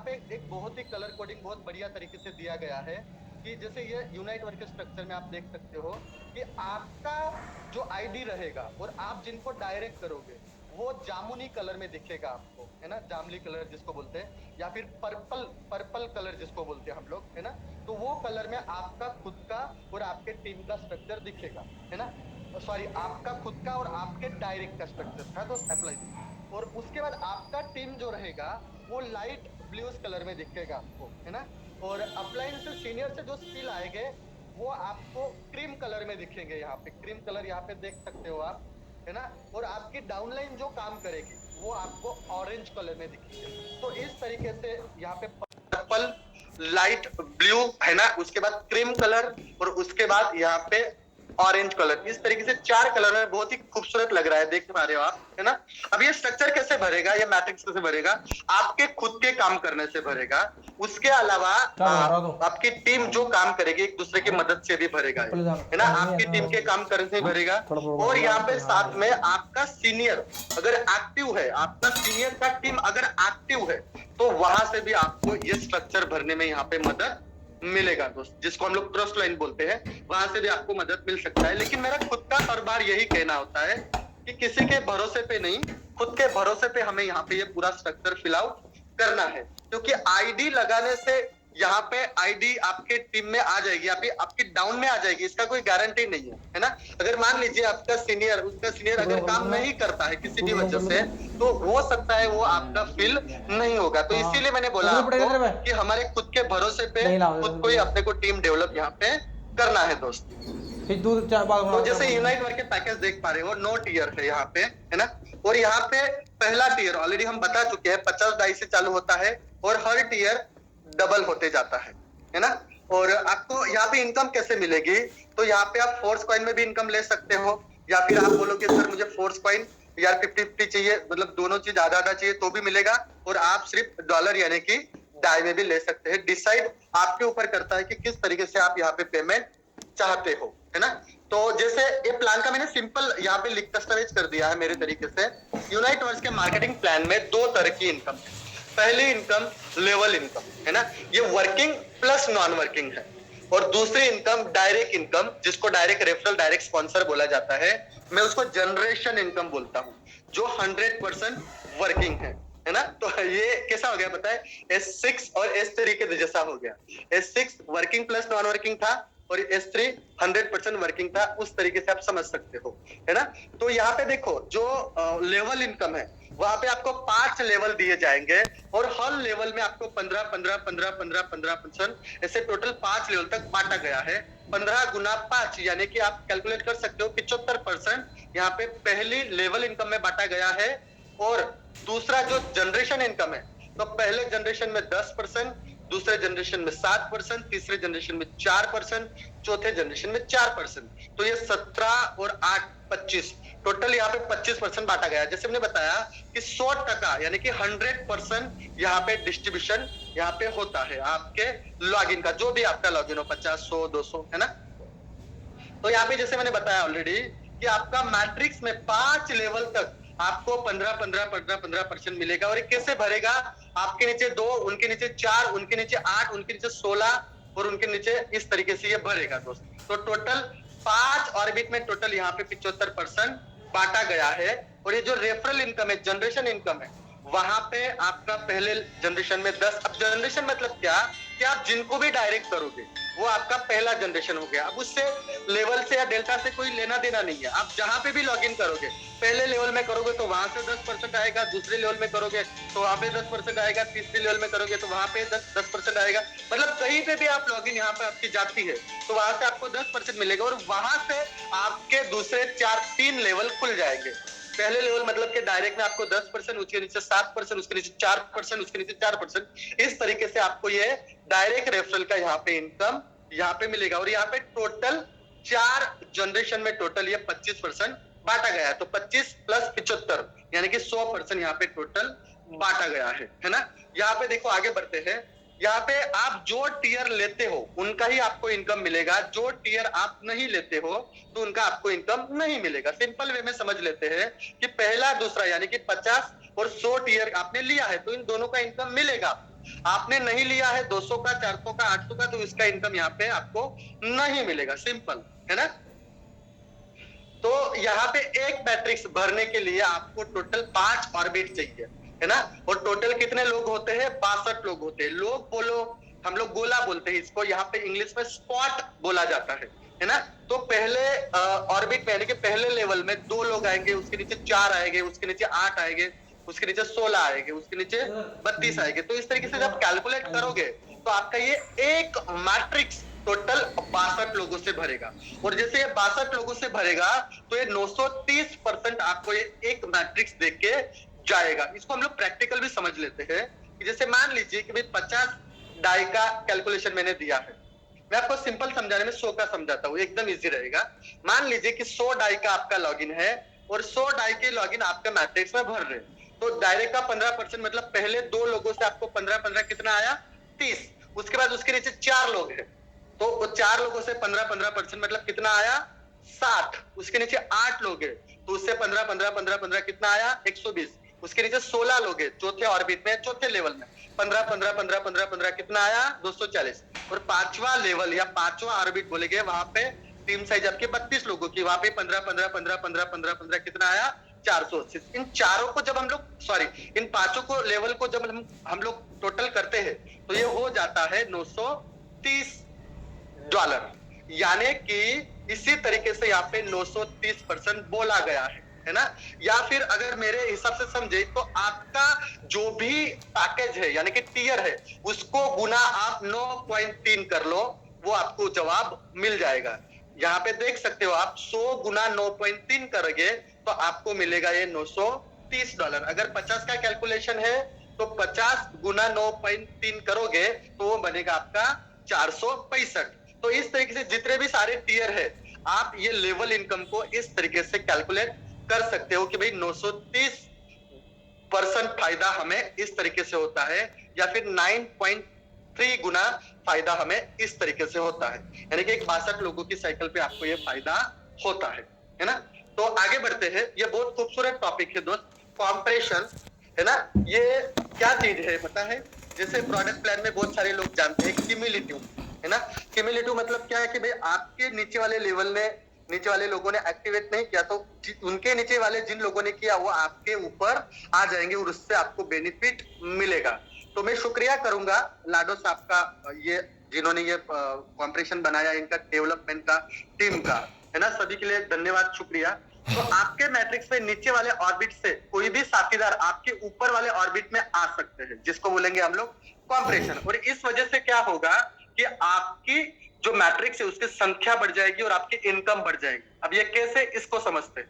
पे एक बहुत ही कलर कोडिंग बहुत बढ़िया तरीके से दिया गया है कि जैसे ये यूनाइट वर्क स्ट्रक्चर में आप देख सकते हो कि आपका जो आईडी रहेगा और आप जिनको डायरेक्ट करोगे वो जामुनी कलर में दिखेगा आपको, है ना, जामली कलर जिसको बोलते हैं, या फिर पर्पल कलर जिसको बोलते हैं हम लोग, है ना। तो वो कलर में आपका खुद का और आपके टीम का स्ट्रक्चर दिखेगा, है ना। सॉरी, आपका खुद का और आपके डायरेक्ट का स्ट्रक्चर था तो अप्लाई। और उसके बाद आपका टीम जो रहेगा वो लाइट ब्लूज कलर में दिखेगा आपको, है ना। और अपलाइन से सीनियर से जो स्किल आएंगे वो आपको क्रीम कलर में दिखेंगे, यहाँ पे क्रीम कलर यहाँ पे देख सकते हो आप, है ना। और आपकी डाउनलाइन जो काम करेगी वो आपको ऑरेंज कलर में दिखेगी। तो इस तरीके से यहाँ पे पर्पल, लाइट ब्लू, है ना, उसके बाद क्रीम कलर और उसके बाद यहाँ पे ऑरेंज कलर, इस तरीके से 4 कलर में बहुत ही खूबसूरत लग रहा है, देख पा रहे हो आप, है ना। अब ये स्ट्रक्चर कैसे भरेगा, ये मैट्रिक्स कैसे भरेगा, आपके खुद के काम करने से भरेगा। उसके अलावा आपकी टीम जो काम करेगी एक दूसरे की मदद से भी भरेगा, है ना। आपकी टीम के काम करने से भरेगा। और यहाँ पे साथ में आपका सीनियर अगर एक्टिव है, आपका सीनियर का टीम अगर एक्टिव है तो वहां से भी आपको ये स्ट्रक्चर भरने में यहाँ पे मदद मिलेगा दोस्त, जिसको हम लोग ट्रस्ट लाइन बोलते हैं, वहां से भी आपको मदद मिल सकता है। लेकिन मेरा खुद का हर बार यही कहना होता है कि किसी के भरोसे पे नहीं, खुद के भरोसे पे हमें यहाँ पे ये पूरा स्ट्रक्चर फिल आउट करना है। क्योंकि आईडी लगाने से यहाँ पे आईडी आपके टीम में आ जाएगी, आपकी डाउन में आ जाएगी, इसका कोई गारंटी नहीं है ना। अगर मान लीजिए आपका सीनियर, उसका सीनियर अगर काम नहीं करता है किसी भी वजह से, तो हो सकता है वो आपका फिल नहीं होगा। तो इसीलिए मैंने बोला आपको कि हमारे खुद के भरोसे पे खुद को ही अपने को टीम डेवलप यहाँ पे करना है दोस्त। तो जैसे यूनाइट वर्क के पैकेज देख पा रहे हो, 9 टीयर है यहाँ पे, है ना। और यहाँ पे पहला टीयर ऑलरेडी हम बता चुके हैं, 50 डाई से चालू होता है और हर टीयर डबल होते जाता है ना। और आपको यहाँ पे इनकम कैसे मिलेगी, तो यहाँ पे आप फोर्स कॉइन में भी इनकम ले सकते हो, या फिर आप बोलोगे सर मुझे फोर्स कॉइन यार 50-50 चाहिए, मतलब दोनों चीज आधा आधा चाहिए तो भी मिलेगा। और आप सिर्फ डॉलर यानी कि डाई में भी ले सकते हैं। डिसाइड आपके ऊपर करता है कि किस तरीके से आप यहाँ पे पेमेंट चाहते हो, है ना। तो जैसे ये प्लान का मैंने सिंपल यहाँ पे लिख दस्तावेज कर दिया है मेरे तरीके से। यूनाइट वर्क्स के मार्केटिंग प्लान में 2 तरह की इनकम है। पहली इनकम लेवल इनकम, है ना, ये वर्किंग प्लस नॉन वर्किंग है। और दूसरी इनकम डायरेक्ट इनकम, जिसको डायरेक्ट रेफरल, डायरेक्ट स्पॉन्सर बोला जाता है, मैं उसको जनरेशन इनकम बोलता हूँ, जो 100% वर्किंग है ना। तो ये कैसा हो गया बताए, S6 और S3 के जैसा हो गया। S6 working plus non working था और S3 100% वर्किंग था, उस तरीके से आप समझ सकते हो, है ना। तो यहाँ पे देखो जो लेवल इनकम है वहां पे आपको 5 लेवल दिए जाएंगे और हर लेवल में आपको 15-15-15-15-15% ऐसे टोटल 5 लेवल तक बांटा गया है। 15 गुना 5 यानी कि आप कैलकुलेट कर सकते हो 75% यहाँ पे पहली लेवल इनकम में बांटा गया है। और दूसरा जो जनरेशन इनकम है, तो पहले जनरेशन में 10%, दूसरे जनरेशन में 7%, तीसरे जनरेशन में 4%, चौथे जनरेशन में 4%। तो ये 17 और 8 25, टोटल यहाँ पे 25% बांटा गया। जैसे हमने बताया कि 100% यानी कि 100% यहाँ पे डिस्ट्रीब्यूशन यहाँ पे होता है आपके लॉगिन का, जो भी आपका लॉगिन हो, 50, 100, 200, है ना। तो यहाँ पे जैसे मैंने बताया ऑलरेडी कि आपका मैट्रिक्स में 5 लेवल तक आपको 15-15-15-15% मिलेगा। और ये कैसे भरेगा, आपके नीचे 2, उनके नीचे 4, उनके नीचे 8, उनके नीचे 16 और उनके नीचे इस तरीके से ये भरेगा दोस्त। तो टोटल 5 ऑर्बिट में टोटल यहाँ पे 75% बांटा गया है। और ये जो रेफरल इनकम है, जनरेशन इनकम है, वहां पे आपका पहले जनरेशन में 10। अब जनरेशन मतलब क्या कि आप जिनको भी डायरेक्ट करोगे वो आपका पहला जनरेशन हो गया। अब उससे लेवल से या डेल्टा से कोई लेना देना नहीं है। आप जहां पे भी लॉगिन करोगे, पहले लेवल में करोगे तो वहां से 10% आएगा, दूसरे लेवल में करोगे तो वहां पे 10% आएगा, तीसरे लेवल में करोगे तो वहां पे 10% आएगा। मतलब कहीं पे भी आप लॉगिन यहाँ पे आपकी जाती है तो वहां से आपको 10% मिलेगा। और वहां से आपके दूसरे 3 लेवल खुल जाएंगे। पहले लेवल मतलब कि डायरेक्ट में आपको 10%, उसके नीचे 7%, उसके नीचे 4%, उसके नीचे 4%, इस तरीके से आपको ये डायरेक्ट रेफरल का यहाँ पे इनकम यहाँ पे मिलेगा। और यहाँ पे टोटल 4 जनरेशन में टोटल ये 25% बांटा गया है। तो 25 प्लस 75 यानी कि 100% यहाँ पे टोटल बांटा गया है ना। यहाँ पे देखो आगे बढ़ते हैं। यहाँ पे आप जो टीयर लेते हो उनका ही आपको इनकम मिलेगा, जो टीयर आप नहीं लेते हो तो उनका आपको इनकम नहीं मिलेगा। सिंपल वे में समझ लेते हैं कि पहला दूसरा यानी कि 50 और 100 टीयर आपने लिया है तो इन दोनों का इनकम मिलेगा। आपने नहीं लिया है 200 का, 400 का, 800 का, तो इसका इनकम यहाँ पे आपको नहीं मिलेगा। सिंपल है ना। तो यहाँ पे एक मैट्रिक्स भरने के लिए आपको टोटल 5 ऑर्बिट चाहिए, है ना। और टोटल कितने लोग होते हैं? 62 लोग होते हैं। लोग बोलो, हम लोग गोला बोलते हैं इसको, यहाँ पे इंग्लिश में स्पॉट बोला जाता है ना। तो पहले ऑर्बिट में यानी कि पहले लेवल में 2 लोग आएंगे, उसके नीचे 4 आएंगे, उसके नीचे 8 आएंगे, उसके नीचे 16 आएंगे, उसके नीचे 32 आएंगे। तो इस तरीके से जब कैलकुलेट करोगे तो आपका ये एक मैट्रिक्स टोटल 62 लोगों से भरेगा। और जैसे ये 62 लोगों से भरेगा तो ये 930% आपको ये एक मैट्रिक्स देख के जाएगा। इसको हम लोग प्रैक्टिकल भी समझ लेते हैं कि जैसे मान लीजिए कि भाई 50 डाई का कैलकुलेशन मैंने दिया है। मैं आपको सिंपल समझाने में 100 का समझाता हूँ, एकदम इजी रहेगा। मान लीजिए कि 100 डाई का आपका लॉगिन है और 100 डाई के लॉगिन आपके मैट्रिक्स में भर रहे हैं। तो डायरेक्ट का 15% मतलब पहले 2 लोगों से आपको 15-15 कितना आया? 30। उसके बाद उसके नीचे 4 लोग हैं तो 4 लोगों से 15-15% मतलब कितना आया? 60। उसके नीचे 8 लोग हैं तो उससे 15-15-15-15 कितना आया? 120। उसके नीचे 16 लोग हैं चौथे ऑर्बिट में, चौथे लेवल में 15-15-15-15-15 कितना आया? 240। और 5वां लेवल या 5वां ऑर्बिट बोलेंगे वहां पे टीम साइज आपके 32 लोगों की, वहां पे 15-15-15-15-15-15 कितना आया? 480। इन चारों को जब हम लोग इन 5 को लेवल को जब हम लोग टोटल करते हैं तो ये हो जाता है $930। यानी कि इसी तरीके से यहाँ पे 930% बोला गया है ना। या फिर अगर मेरे हिसाब से समझे तो आपका जो भी पैकेज है यानी कि टीयर है उसको गुना आप 9.3 कर लो, वो आपको जवाब मिल जाएगा। यहाँ पे देख सकते हो आप 100 गुना 9.3 करोगे तो आपको मिलेगा ये $930। अगर 50 का कैलकुलेशन है तो 50 गुना 9.3 करोगे तो वो बनेगा आपका 465। तो इस तरीके से जितने भी सारे टीयर है आप ये लेवल इनकम को इस तरीके से कैलकुलेट कर सकते हो कि भाई 930% फायदा हमें इस तरीके से होता है या फिर 9.3 गुना फायदा हमें इस तरीके से होता है। यानी कि 62 लोगों की साइकिल पे आपको ये फायदा होता है ना। तो आगे बढ़ते हैं। ये बहुत खूबसूरत टॉपिक है दोस्त, कॉम्प्रेशन, है ना। ये क्या चीज है पता है? जैसे प्रोडक्ट प्लान में बहुत सारे लोग जानते हैं क्यूमुलेटिव, है ना। क्यूमुलेटिव मतलब क्या है कि भाई आपके नीचे वाले लेवल में नीचे वाले लोगों ने एक्टिवेट नहीं किया तो उनके नीचे वाले जिन लोगों ने किया वो आपके ऊपर आ जाएंगे और उससे आपको बेनिफिट मिलेगा। तो मैं शुक्रिया करूंगा लाडो साहब का, ये जिन्होंने ये कॉम्प्रेशन बनाया, इनका डेवलपमेंट का टीम का, है ना। सभी के लिए धन्यवाद, शुक्रिया। तो आपके मैट्रिक्स में नीचे वाले ऑर्बिट से कोई भी साथीदार आपके ऊपर वाले ऑर्बिट में आ सकते हैं, जिसको बोलेंगे हम लोग कॉम्प्रेशन। और इस वजह से क्या होगा कि आपकी जो मैट्रिक्स है उसकी संख्या बढ़ जाएगी और आपकी इनकम बढ़ जाएगी। अब ये कैसे, इसको समझते हैं।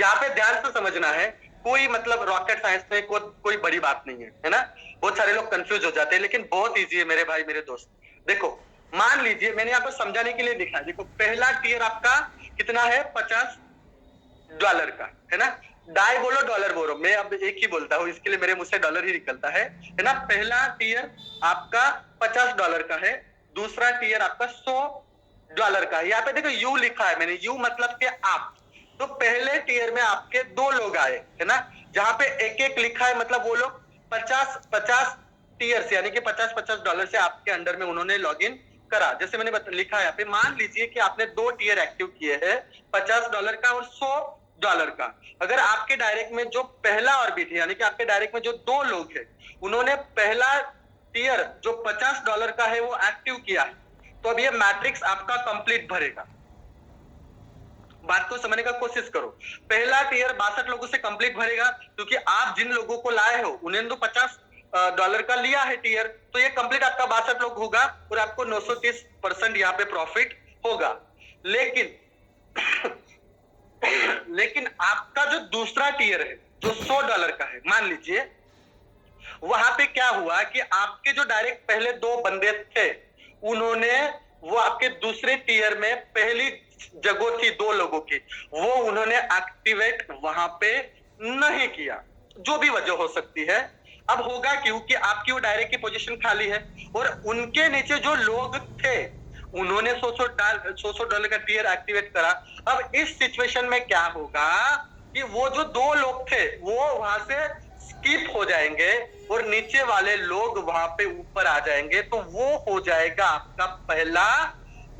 यहाँ पे ध्यान से समझना है, कोई मतलब रॉकेट साइंस में कोई बड़ी बात नहीं है ना। बहुत सारे लोग कंफ्यूज हो जाते हैं लेकिन बहुत इजी है मेरे भाई मेरे दोस्त। देखो मान लीजिए मैंने यहाँ पर समझाने के लिए लिखा है, देखो पहला टीयर आपका कितना है? $50 का, है ना। डाई बोलो डॉलर बोलो, मैं अब एक ही बोलता हूँ, इसके लिए मेरे मुंह से डॉलर ही निकलता है ना। पहला टीयर आपका $50 का है, दूसरा टीयर आपका $100 का है। यहाँ पे देखो यू लिखा है मैंने, यू मतलब के आप। तो पहले टीयर में आपके 2 लोग आए, है ना। जहां पे एक एक लिखा है मतलब वो लोग 50 टीयर से यानी कि $50 से आपके अंडर में उन्होंने लॉग इन करा। जैसे मैंने लिखा है यहाँ पे, मान लीजिए कि आपने 2 टीयर एक्टिव किए हैं, $50 का और $100 का। अगर आपके डायरेक्ट में जो पहला ऑर्बिट है यानी कि आपके डायरेक्ट में जो 2 लोग हैं उन्होंने पहला टीयर जो $50 का है वो एक्टिव किया है, तो अब ये मैट्रिक्स आपका कंप्लीट भरेगा। बात को समझने का कोशिश करो। पहला टीयर 62 लोगों से कंप्लीट भरेगा क्योंकि आप जिन लोगों को लाए हो उन्हें तो $50 का लिया है टीयर, तो ये कंप्लीट आपका 62 लोग होगा और आपको 930% यहाँ पे प्रॉफिट होगा। लेकिन आपका जो दूसरा टीयर है जो $100 का है, मान लीजिए वहां पे क्या हुआ कि आपके जो डायरेक्ट पहले 2 बंदे थे उन्होंने वो आपके दूसरे टीयर में पहली जगह थी 2 लोगों की, वो उन्होंने एक्टिवेट वहां पे नहीं किया, जो भी वजह हो सकती है। अब होगा क्यों कि आपकी वो डायरेक्ट की पोजीशन खाली है और उनके नीचे जो लोग थे उन्होंने $100 का टीयर एक्टिवेट करा। अब इस सिचुएशन में क्या होगा कि वो जो 2 लोग थे वो वहां से स्किप हो जाएंगे और नीचे वाले लोग वहां पे ऊपर आ जाएंगे, तो वो हो जाएगा आपका पहला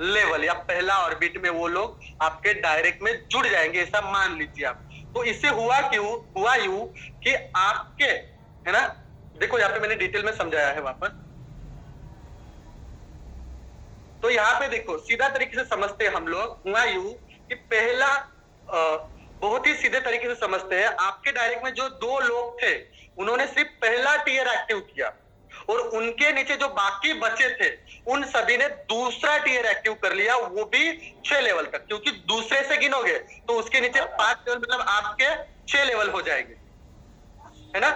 लेवल या पहला ऑर्बिट में वो लोग आपके डायरेक्ट में जुड़ जाएंगे, ऐसा मान लीजिए आप। तो इससे हुआ यूं कि आपके, है ना, देखो यहाँ पे मैंने डिटेल में समझाया है वापस। तो यहाँ पे देखो सीधा तरीके से समझते हैं हम लोग, हुआ यूं कि पहला बहुत ही सीधे तरीके से समझते हैं। आपके डायरेक्ट में जो 2 लोग थे उन्होंने सिर्फ पहला टीयर एक्टिव किया और उनके नीचे जो बाकी बचे थे उन सभी ने दूसरा टीयर एक्टिव कर लिया, वो भी 6 लेवल तक, क्योंकि दूसरे से गिनोगे तो उसके नीचे 5 लेवल, मतलब आपके 6 लेवल हो जाएंगे, है ना।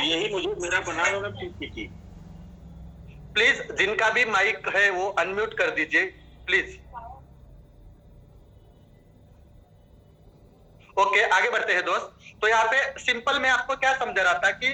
यही मुझे मेरा बना होगा पीपीटी। प्लीज जिनका भी माइक है वो अनम्यूट कर दीजिए प्लीज। ओके, आगे बढ़ते हैं दोस्त। तो यहाँ पे सिंपल में आपको क्या समझा रहा था कि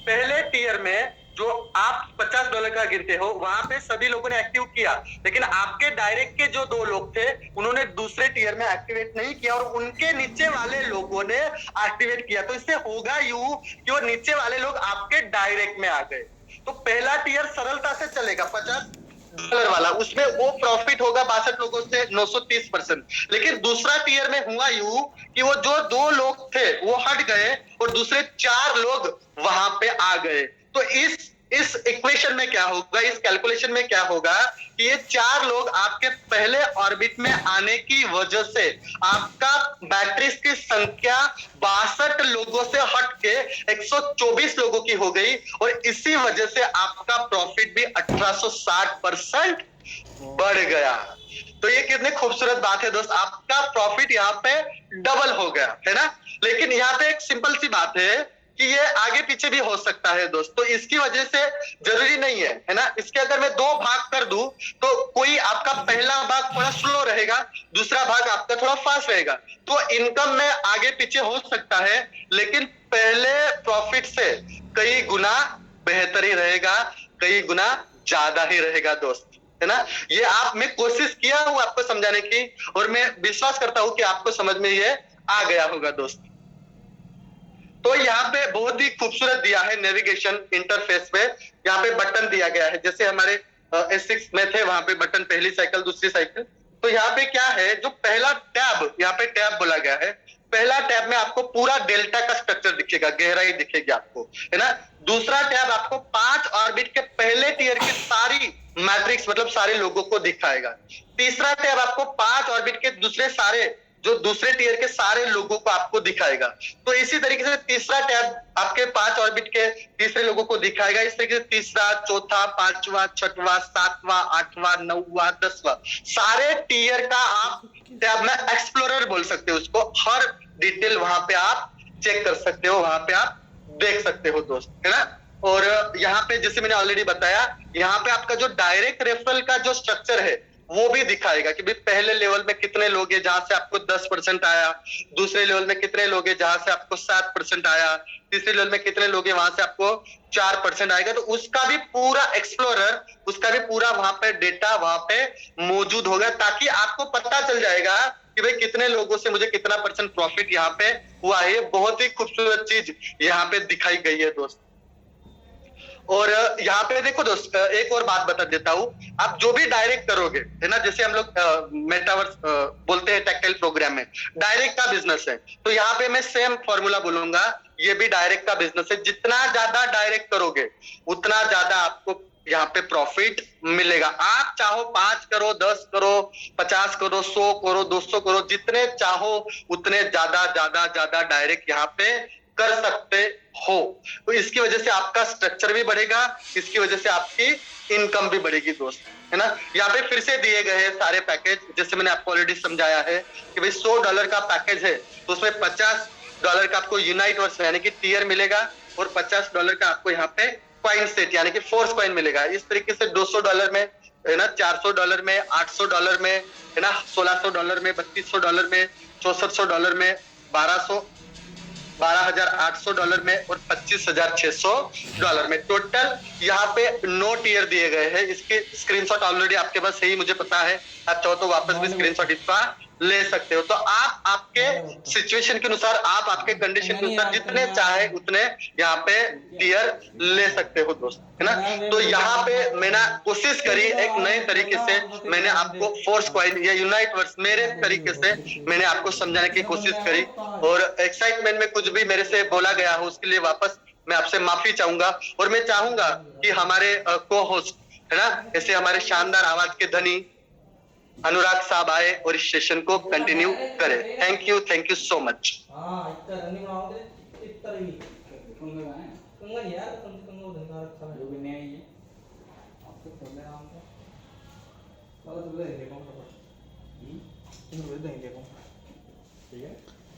पहले टीयर में जो आप $50 का गिनते हो वहां पे सभी लोगों ने एक्टिव किया, लेकिन आपके डायरेक्ट के जो 2 लोग थे उन्होंने दूसरे टीयर में एक्टिवेट नहीं किया और उनके नीचे वाले लोगों ने एक्टिवेट किया। तो इससे होगा यूं कि वो नीचे वाले लोग आपके डायरेक्ट में आ गए। तो पहला टीयर सरलता से चलेगा $50 वाला, उसमें वो प्रॉफिट होगा 62 लोगों से 930%। लेकिन दूसरा टीयर में हुआ यूं कि वो जो 2 लोग थे वो हट गए और दूसरे 4 लोग वहां पे आ गए। तो इस इक्वेशन में क्या होगा, इस कैलकुलेशन में क्या होगा कि ये 4 लोग आपके पहले ऑर्बिट में आने की वजह से आपका बैटरीज की संख्या 62 लोगों से हट के 124 लोगों की हो गई और इसी वजह से आपका प्रॉफिट भी 1860% बढ़ गया। तो ये कितनी खूबसूरत बात है दोस्त, आपका प्रॉफिट यहाँ पे डबल हो गया, है ना। लेकिन यहाँ पे एक सिंपल सी बात है कि ये आगे पीछे भी हो सकता है दोस्त, तो इसकी वजह से जरूरी नहीं है ना। इसके अगर मैं 2 भाग कर दूं तो कोई आपका पहला भाग थोड़ा स्लो रहेगा, दूसरा भाग आपका थोड़ा फास्ट रहेगा, तो इनकम में आगे पीछे हो सकता है, लेकिन पहले प्रॉफिट से कई गुना बेहतर ही रहेगा, कई गुना ज्यादा ही रहेगा दोस्त, है ना। ये मैं कोशिश किया हूं आपको समझाने की और मैं विश्वास करता हूं कि आपको समझ में ये आ गया होगा दोस्त। तो यहाँ पे बहुत ही खूबसूरत दिया है नेविगेशन इंटरफेस पे, यहाँ पे बटन दिया गया है, जैसे हमारे S6 में थे वहां पे बटन, पहली साइकिल दूसरी साइकिल। तो यहाँ पे क्या है, जो पहला टैब, यहाँ पे टैब बोला गया है, पहला टैब में आपको पूरा डेल्टा का स्ट्रक्चर दिखेगा, गहराई दिखेगी आपको, है ना। दूसरा टैब आपको 5 ऑर्बिट के पहले टीयर की सारी मैट्रिक्स, मतलब सारे लोगों को दिखाएगा। तीसरा टैब आपको 5 ऑर्बिट के दूसरे टीयर के सारे लोगों को आपको दिखाएगा। तो इसी तरीके से तीसरा टैब आपके 5 ऑर्बिट के तीसरे लोगों को दिखाएगा। इस तरीके से तीसरा, चौथा, 5वां, 6वां, 7वां, 8वां, 9वां, 10वां, सारे टीयर का आप टैब में एक्सप्लोरर बोल सकते हो उसको, हर डिटेल वहां पे आप चेक कर सकते हो, वहां पे आप देख सकते हो दोस्त, है ना। और यहाँ पे जैसे मैंने ऑलरेडी बताया, यहाँ पे आपका जो डायरेक्ट रेफरल का जो स्ट्रक्चर है वो भी दिखाएगा कि भाई पहले लेवल में कितने लोग हैं जहां से आपको 10% आया, दूसरे लेवल में कितने लोग हैं जहां से आपको 7% आया, तीसरे लेवल में कितने लोग हैं वहां से आपको 4% आएगा। तो उसका भी पूरा एक्सप्लोरर, उसका भी पूरा वहां पे डेटा वहां पे मौजूद होगा, ताकि आपको पता चल जाएगा कि भाई कितने लोगों से मुझे कितना % प्रॉफिट यहाँ पे हुआ है। बहुत ही खूबसूरत चीज यहाँ पे दिखाई गई है दोस्त। और यहाँ पे देखो दोस्त, एक और बात बता देता हूँ, आप जो भी डायरेक्ट करोगे, है ना, जैसे हम लोग मेटावर्स बोलते हैं टेक्टाइल प्रोग्राम में, डायरेक्ट का बिजनेस है, तो यहाँ पे मैं सेम फॉर्मूला बोलूंगा, ये भी डायरेक्ट का बिजनेस है। जितना ज्यादा डायरेक्ट करोगे उतना ज्यादा आपको यहाँ पे प्रॉफिट मिलेगा। आप चाहो 5 करो, 10 करो, 50 करो, 100 करो, 200 करो, जितने चाहो उतने ज्यादा डायरेक्ट यहाँ पे कर सकते हो। तो इसकी वजह से आपका स्ट्रक्चर भी बढ़ेगा, इसकी वजह से आपकी इनकम भी बढ़ेगी दोस्त, है ना। यहाँ पे फिर से दिए गए हैं सारे पैकेज, जैसे मैंने आपको ऑलरेडी समझाया है कि भाई $100 का पैकेज है तो उसमें $50 का आपको यूनाइट वर्स यानी कि टीयर मिलेगा और $50 का आपको यहाँ पे कॉइन सेट यानी कि फोर्स कॉइन मिलेगा। इस तरीके से $200 में है ना $400 में, $800 में, है ना $1600 में, $3200 में, $6400 में, $12,800 में और $25,600 में। टोटल यहाँ पे 9 टियर दिए गए हैं। इसके स्क्रीनशॉट ऑलरेडी आपके पास है ही, मुझे पता है। आप चाहो तो वापस भी स्क्रीनशॉट इसका ले सकते हो। तो आप आपके सिचुएशन के अनुसार, आप आपके कंडीशन के अनुसार जितने चाहे उतने यहाँ पे टियर ले सकते हो दोस्त, है ना। तो यहाँ पे मैंने कोशिश करी एक नए तरीके से, मैंने आपको फोर्स कॉइन या यूनाइट वर्स मेरे तरीके से मैंने आपको समझाने की कोशिश करी। और एक्साइटमेंट में कुछ भी मेरे से बोला गया हो उसके लिए वापस मैं आपसे माफी चाहूंगा। और मैं चाहूंगा कि हमारे को होस्ट, है ना, ऐसे हमारे शानदार आवाज के धनी अनुराग साहब आए और इस सेशन को कंटिन्यू करें। Thank you so much.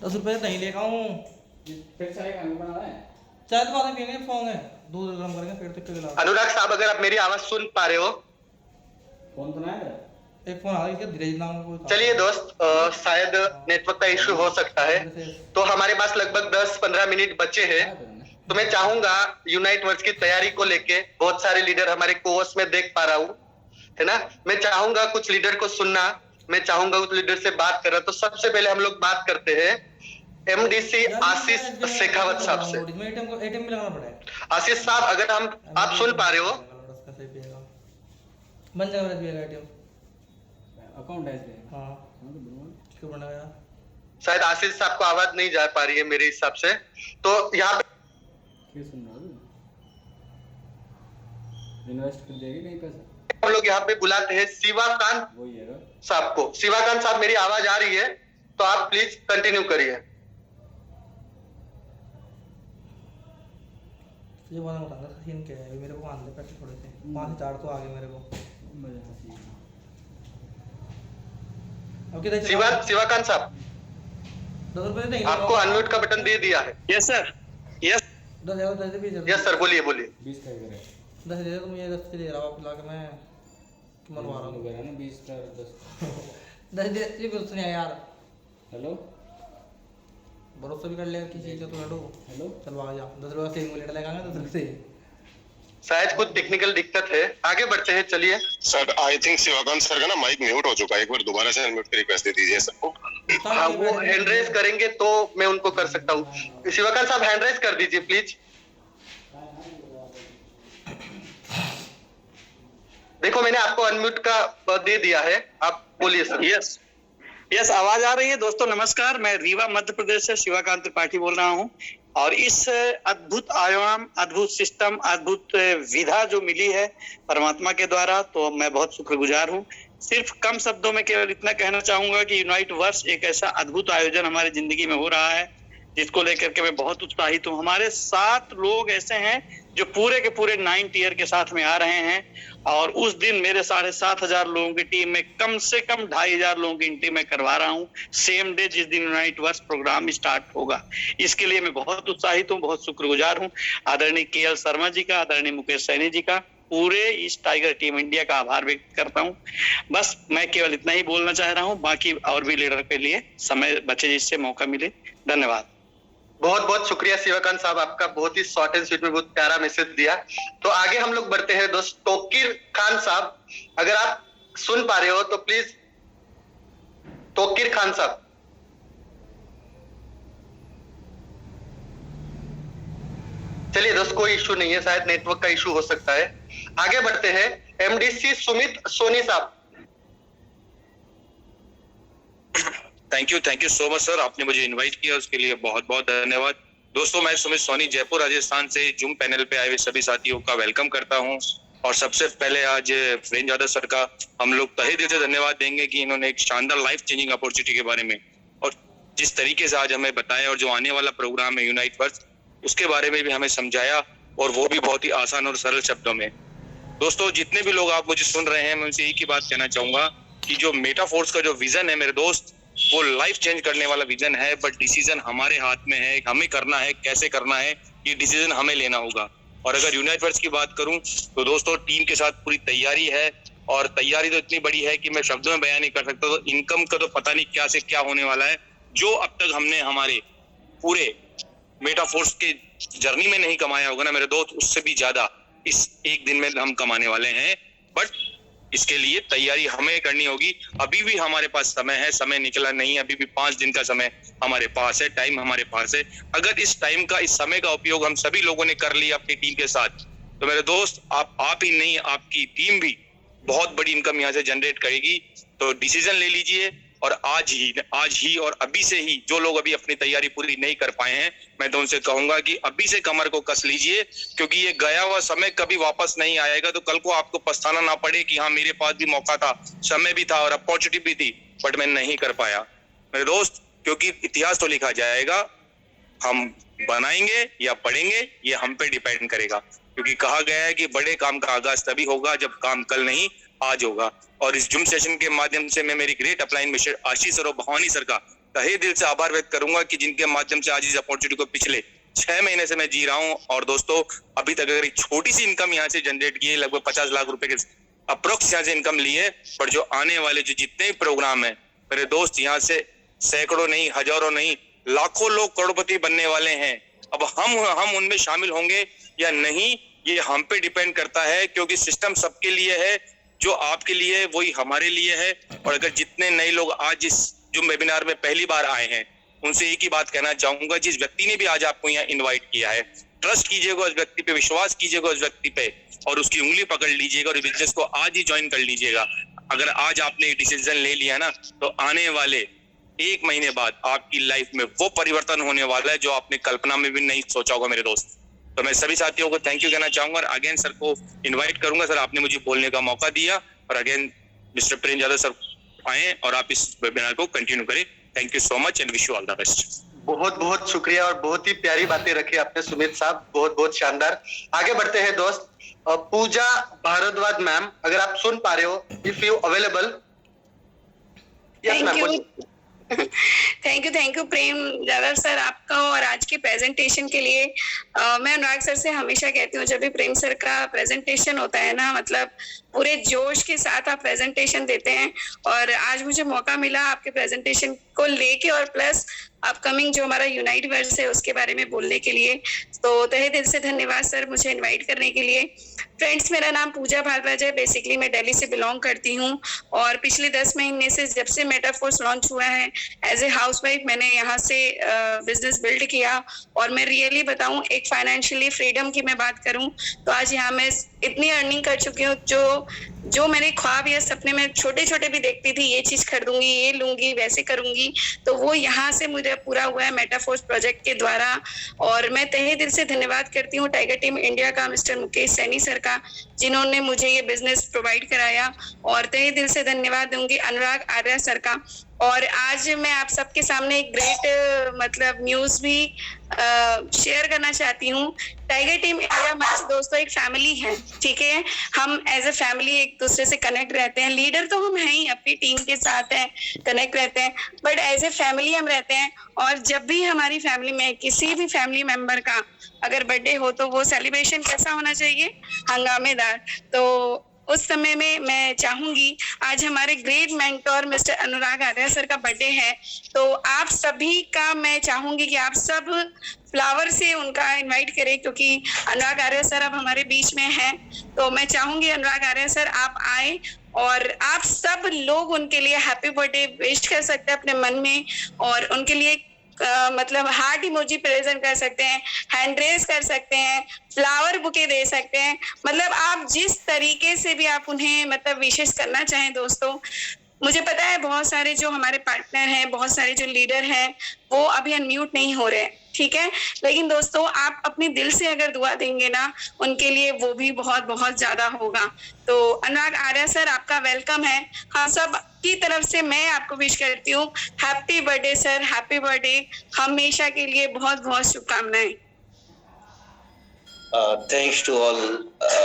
₹10 नहीं लेगा हूँ, शायद बाद में पियेंगे, फोन है दूध गर्म करेंगे फिर तक के गिलास। अनुराग साहब अगर आप मेरी आवाज सुन पा रहे हो, फोन तो नहीं है, एक फोन आ गया धीरे धीरे। चलिए दोस्त, शायद नेटवर्क का इश्यू हो सकता है। तो हमारे पास लगभग 10-15 मिनट बचे हैं। तो मैं चाहूंगा यूनाइट वर्स की तैयारी को लेके बहुत सारे लीडर हमारे कोर्स में देख पा रहा हूँ, है ना। मैं चाहूंगा कुछ लीडर को सुनना, मैं चाहूंगा उस लीडर से बात करना। तो सबसे पहले हम लोग बात करते हैं MDC आशीष शेखावत साहब से। एटीएम में लगाना पड़ेगा। आशीष साहब अगर आप सुन पा रहे हो, बन जाएगा एटीएम अकाउंट है। हाँ क्यों बना यार? शायद आशीष साहब को आवाज नहीं जा पा रही है मेरे हिसाब से। तो यहाँ पे सुन रहा हूँ, इन्वेस्ट कर देगी कहीं पैसा। हम लोग यहाँ पे बुलाते हैं शिवाकांत वही है साहब को। शिवाकांत साहब मेरी आवाज आ रही है तो आप प्लीज कंटिन्यू करिए। ये वाला बताऊंगा सीन क्या है। मेरे को आंदे पैसे थोड़े से 5-4 तो आ गए मेरे को। शिवाकांत साहब ₹10 नहीं, आपको अनम्यूट का बटन दे दिया है। Yes sir, yes 10 yes sir, बोलिए बोलिए। 20 का करे 10 दे दो, तुम ये 10 दे रहा हूँ पिला के मैं मरवा रहा हूँ ना 20 का 10 10 दे ये कुछ नहीं है यार। हेलो भरोसा भी कर ले किसी चीज का तो लड़ो। हेलो चलवा जा ₹10 से एक मिनट लगाएंगे ₹10 से। शायद कुछ टेक्निकल दिक्कत है, आगे बढ़ते हैं। चलिए sir, I think Shivakant sir का ना माइक म्यूट हो चुका है। एक बार दोबारा से अनम्यूट की रिक्वेस्ट दे दीजिए सर को। हाँ, वो हैंड रेज करेंगे तो मैं उनको कर सकता हूँ। शिवाकांत साहब हैंड रेज कर दीजिए प्लीज। देखो मैंने आपको अनम्यूट का दे दिया है, आप बोलिए सर। यस यस, आवाज आ रही है दोस्तों। नमस्कार, मैं रीवा मध्य प्रदेश से शिवाकांत त्रिपाठी बोल रहा हूँ। और इस अद्भुत आयाम, अद्भुत सिस्टम, अद्भुत विधा जो मिली है परमात्मा के द्वारा, तो मैं बहुत शुक्रगुजार हूँ। सिर्फ कम शब्दों में केवल इतना कहना चाहूंगा कि यूनाइट वर्स एक ऐसा अद्भुत आयोजन हमारी जिंदगी में हो रहा है जिसको लेकर के मैं बहुत उत्साहित हूँ। हमारे 7 लोग ऐसे हैं जो पूरे के पूरे 9 टियर के साथ में आ रहे हैं। और उस दिन मेरे 7,500 लोगों की टीम में कम से कम 2,500 लोगों की एंट्री मैं करवा रहा हूँ, सेम डे जिस दिन यूनाइट वर्स प्रोग्राम स्टार्ट होगा। इसके लिए मैं बहुत उत्साहित हूँ, बहुत शुक्रगुजार हूँ आदरणीय KL शर्मा जी का, आदरणीय मुकेश सैनी जी का, पूरे इस टाइगर टीम इंडिया का आभार व्यक्त करता हूँ। बस मैं केवल इतना ही बोलना चाह रहा हूँ, बाकी और भी लीडर के लिए समय बचे जिससे मौका मिले। धन्यवाद। बहुत बहुत शुक्रिया शिवाकांत साहब, आपका बहुत ही शॉर्ट एंड स्वीट में बहुत प्यारा मैसेज दिया। तो आगे हम लोग बढ़ते हैं दोस्त। तोकीर खान साहब, अगर आप सुन पा रहे हो तो प्लीज। तोकीर खान साहब, चलिए दोस्त, कोई इशू नहीं है, शायद नेटवर्क का इशू हो सकता है। आगे बढ़ते हैं। MDC सुमित सोनी साहब। Thank you so much sir, आपने मुझे इनवाइट किया उसके लिए बहुत बहुत धन्यवाद। दोस्तों, मैं सुमित सोनी जयपुर राजस्थान से जूम पैनल पे आए हुए सभी साथियों का वेलकम करता हूं। और सबसे पहले आज वीरेंद्र यादव सर का हम लोग तहे दिल से धन्यवाद देंगे कि इन्होंने एक शानदार लाइफ चेंजिंग अपॉर्चुनिटी के बारे में और जिस तरीके से आज हमें बताया और जो आने वाला प्रोग्राम है यूनाइट वर्स उसके बारे में भी हमें समझाया, और वो भी बहुत ही आसान और सरल शब्दों में। दोस्तों, जितने भी लोग आप मुझे सुन रहे हैं, मैं उनसे एक ही बात कहना चाहूंगा कि जो मेटाफोर्स का जो विजन है मेरे दोस्त, वो लाइफ चेंज करने वाला विजन है, बट डिसीजन हमारे हाथ में है। हमें करना है, कैसे करना है, ये डिसीजन हमें लेना होगा। और अगर यूनाइट वर्स की बात करूं तो दोस्तों, टीम के साथ पूरी तैयारी है, और तैयारी तो इतनी बड़ी है कि मैं शब्दों में बयान नहीं कर सकता। तो इनकम का तो पता नहीं क्या से क्या होने वाला है, जो अब तक हमने हमारे पूरे मेटाफोर्स के जर्नी में नहीं कमाया होगा ना मेरे दोस्त, उससे भी ज्यादा इस एक दिन में हम कमाने वाले हैं। बट इसके लिए तैयारी हमें करनी होगी। अभी भी हमारे पास समय है, समय निकला नहीं, अभी भी 5 दिन का समय हमारे पास है, टाइम हमारे पास है। अगर इस टाइम का, इस समय का उपयोग हम सभी लोगों ने कर लिया अपनी टीम के साथ, तो मेरे दोस्त आप ही नहीं, आपकी टीम भी बहुत बड़ी इनकम यहाँ से जनरेट करेगी। तो डिसीजन ले लीजिए और आज ही और अभी से ही जो लोग अभी अपनी तैयारी पूरी नहीं कर पाए हैं, मैं तो उनसे कहूंगा कि अभी से कमर को कस लीजिए, क्योंकि ये गया हुआ समय कभी वापस नहीं आएगा। तो कल को आपको पछताना ना पड़े कि हाँ मेरे पास भी मौका था, समय भी था और अपॉर्चुनिटी भी थी, बट मैं नहीं कर पाया मेरे दोस्त। क्योंकि इतिहास तो लिखा जाएगा, हम बनाएंगे या पढ़ेंगे ये हम पे डिपेंड करेगा। क्योंकि कहा गया है कि बड़े काम का आगाज तभी होगा जब काम कल नहीं आज होगा। और इस जूम सेशन के माध्यम से मैं मेरी ग्रेट अपलाइन मिस्टर आशीष और भवानी सर का तहे दिल से आभार व्यक्त करूंगा कि जिनके माध्यम से आज इस अपॉर्चुनिटी को पिछले 6 महीने से मैं जी रहा हूं। और दोस्तों अभी तक अगर एक छोटी सी इनकम यहाँ से जनरेट की है, लगभग 50 लाख रुपए के अप्रोक्स यहाँ से इनकम ली है, पर जो आने वाले जो जितने भी प्रोग्राम है मेरे दोस्त, यहाँ से सैकड़ों नहीं, हजारों नहीं, लाखों लोग करोड़पति बनने वाले हैं। अब हम उनमें शामिल होंगे या नहीं, ये हम पे डिपेंड करता है, क्योंकि सिस्टम सबके लिए है। जो आपके लिए है वही हमारे लिए है। और अगर जितने नए लोग आज इस जो वेबिनार में पहली बार आए हैं, उनसे एक ही बात कहना चाहूंगा, जिस व्यक्ति ने भी आज आपको यहाँ इनवाइट किया है, ट्रस्ट कीजिएगा उस व्यक्ति पे, विश्वास कीजिएगा उस व्यक्ति पे और उसकी उंगली पकड़ लीजिएगा और बिजनेस को आज ही ज्वाइन कर लीजिएगा। अगर आज आपने डिसीजन ले लिया ना, तो आने वाले 1 महीने बाद आपकी लाइफ में वो परिवर्तन होने वाला है जो आपने कल्पना में भी नहीं सोचा होगा मेरे दोस्त। तो मैं सभी साथियों को थैंक यू कहना चाहूंगा और अगेन सर को इनवाइट करूंगा। सर आपने मुझे बोलने का मौका दिया और again mister Prem Yadav sir आए और आप इस वेबिनार को कंटिन्यू करें। Thank you so much and wish you all the best. बहुत बहुत शुक्रिया और बहुत ही प्यारी बातें रखी आपने सुमित साहब, बहुत बहुत शानदार। आगे बढ़ते हैं दोस्त। पूजा भारद्वाज मैम, अगर आप सुन पा रहे हो, if you available. Yes ma'am. Thank you Prem Yadav sir आपका और आज के प्रेजेंटेशन के लिए। मैं अनुराग सर से हमेशा कहती हूँ, जब भी प्रेम सर का प्रेजेंटेशन होता है ना, मतलब पूरे जोश के साथ आप प्रेजेंटेशन देते हैं। और आज मुझे मौका मिला आपके प्रेजेंटेशन को लेके और प्लस अपकमिंग जो हमारा यूनाइट वर्स है उसके बारे में बोलने के लिए। तो तहे दिल से धन्यवाद सर मुझे इनवाइट करने के लिए। फ्रेंड्स, मेरा नाम पूजा भारद्वाज है। बेसिकली मैं दिल्ली से बिलोंग करती हूँ और पिछले 10 महीने से जब से मेटाफोर्स लॉन्च हुआ है, एज ए हाउसवाइफ मैंने यहाँ से बिजनेस बिल्ड किया। और मैं रियली बताऊँ, एक फाइनेंशियली फ्रीडम की मैं बात करूँ तो आज यहाँ मैं इतनी अर्निंग कर चुकी हूँ जो मैंने ख्वाब या सपने में छोटे छोटे भी देखती थी, ये चीज खरीदूंगी, ये लूंगी, वैसे करूंगी, तो वो यहाँ से मुझे पूरा हुआ है मेटाफोर्स प्रोजेक्ट के द्वारा। और मैं तहे दिल से धन्यवाद करती हूँ टाइगर टीम इंडिया का, मिस्टर मुकेश सैनी सर का, जिन्होंने मुझे ये बिजनेस प्रोवाइड कराया। और तहे दिल से धन्यवाद दूंगी अनुराग आर्या सर का। और आज मैं आप सबके सामने एक ग्रेट मतलब न्यूज भी शेयर करना चाहती हूँ। टाइगर टीम इंडिया मंच दोस्तों एक फैमिली है, ठीक है। हम एज ए फैमिली एक दूसरे से कनेक्ट रहते हैं। लीडर तो हम हैं ही, अपनी टीम के साथ हैं, कनेक्ट रहते हैं, बट एज ए फैमिली हम रहते हैं। और जब भी हमारी फैमिली में किसी भी फैमिली मेंबर का अगर बर्थडे हो तो वो सेलिब्रेशन कैसा होना चाहिए? हंगामेदार। तो उस समय में मैं चाहूंगी, आज हमारे ग्रेट मेंटोर मिस्टर अनुराग आर्या सर का बर्थडे है, तो आप सभी का मैं चाहूंगी कि आप सब फ्लावर से उनका इनवाइट करें, क्योंकि अनुराग आर्या सर अब हमारे बीच में हैं। तो मैं चाहूंगी अनुराग आर्या सर आप आए और आप सब लोग उनके लिए हैप्पी बर्थडे विश कर सकते हैं अपने मन में, और उनके लिए मतलब हार्ट इमोजी प्रेजेंट कर सकते हैं, हैंड रेस कर सकते हैं, फ्लावर बुके दे सकते हैं, मतलब आप जिस तरीके से भी आप उन्हें मतलब विशेष करना चाहें। दोस्तों मुझे पता है बहुत सारे जो हमारे पार्टनर हैं, बहुत सारे जो लीडर हैं वो अभी अनम्यूट नहीं हो रहे, ठीक है, लेकिन दोस्तों आप अपने दिल से अगर दुआ देंगे ना उनके लिए, वो भी बहुत बहुत ज्यादा होगा। तो अनुराग आर्या सर आपका वेलकम है, हम सब की तरफ से मैं आपको विश करती हूँ happy birthday sir, happy birthday, हमेशा के लिए बहुत बहुत शुभकामनाएं। Thanks to all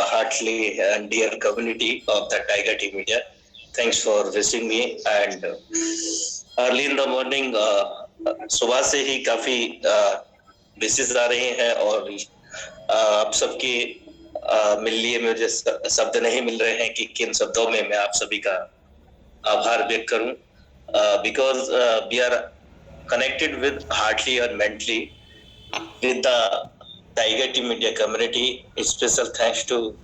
heartily and dear community of the Tiger Team Media. Thanks for visiting me and early in the morning सुबह से ही काफी विशेष आ रहे हैं और आप सबके मिल लिए मुझे शब्द नहीं मिल रहे हैं कि किन शब्दों में मैं आप सभी का आभार व्यक्त करूं, because we are connected with heartily or mentally with the Tiger Team India community. Special thanks to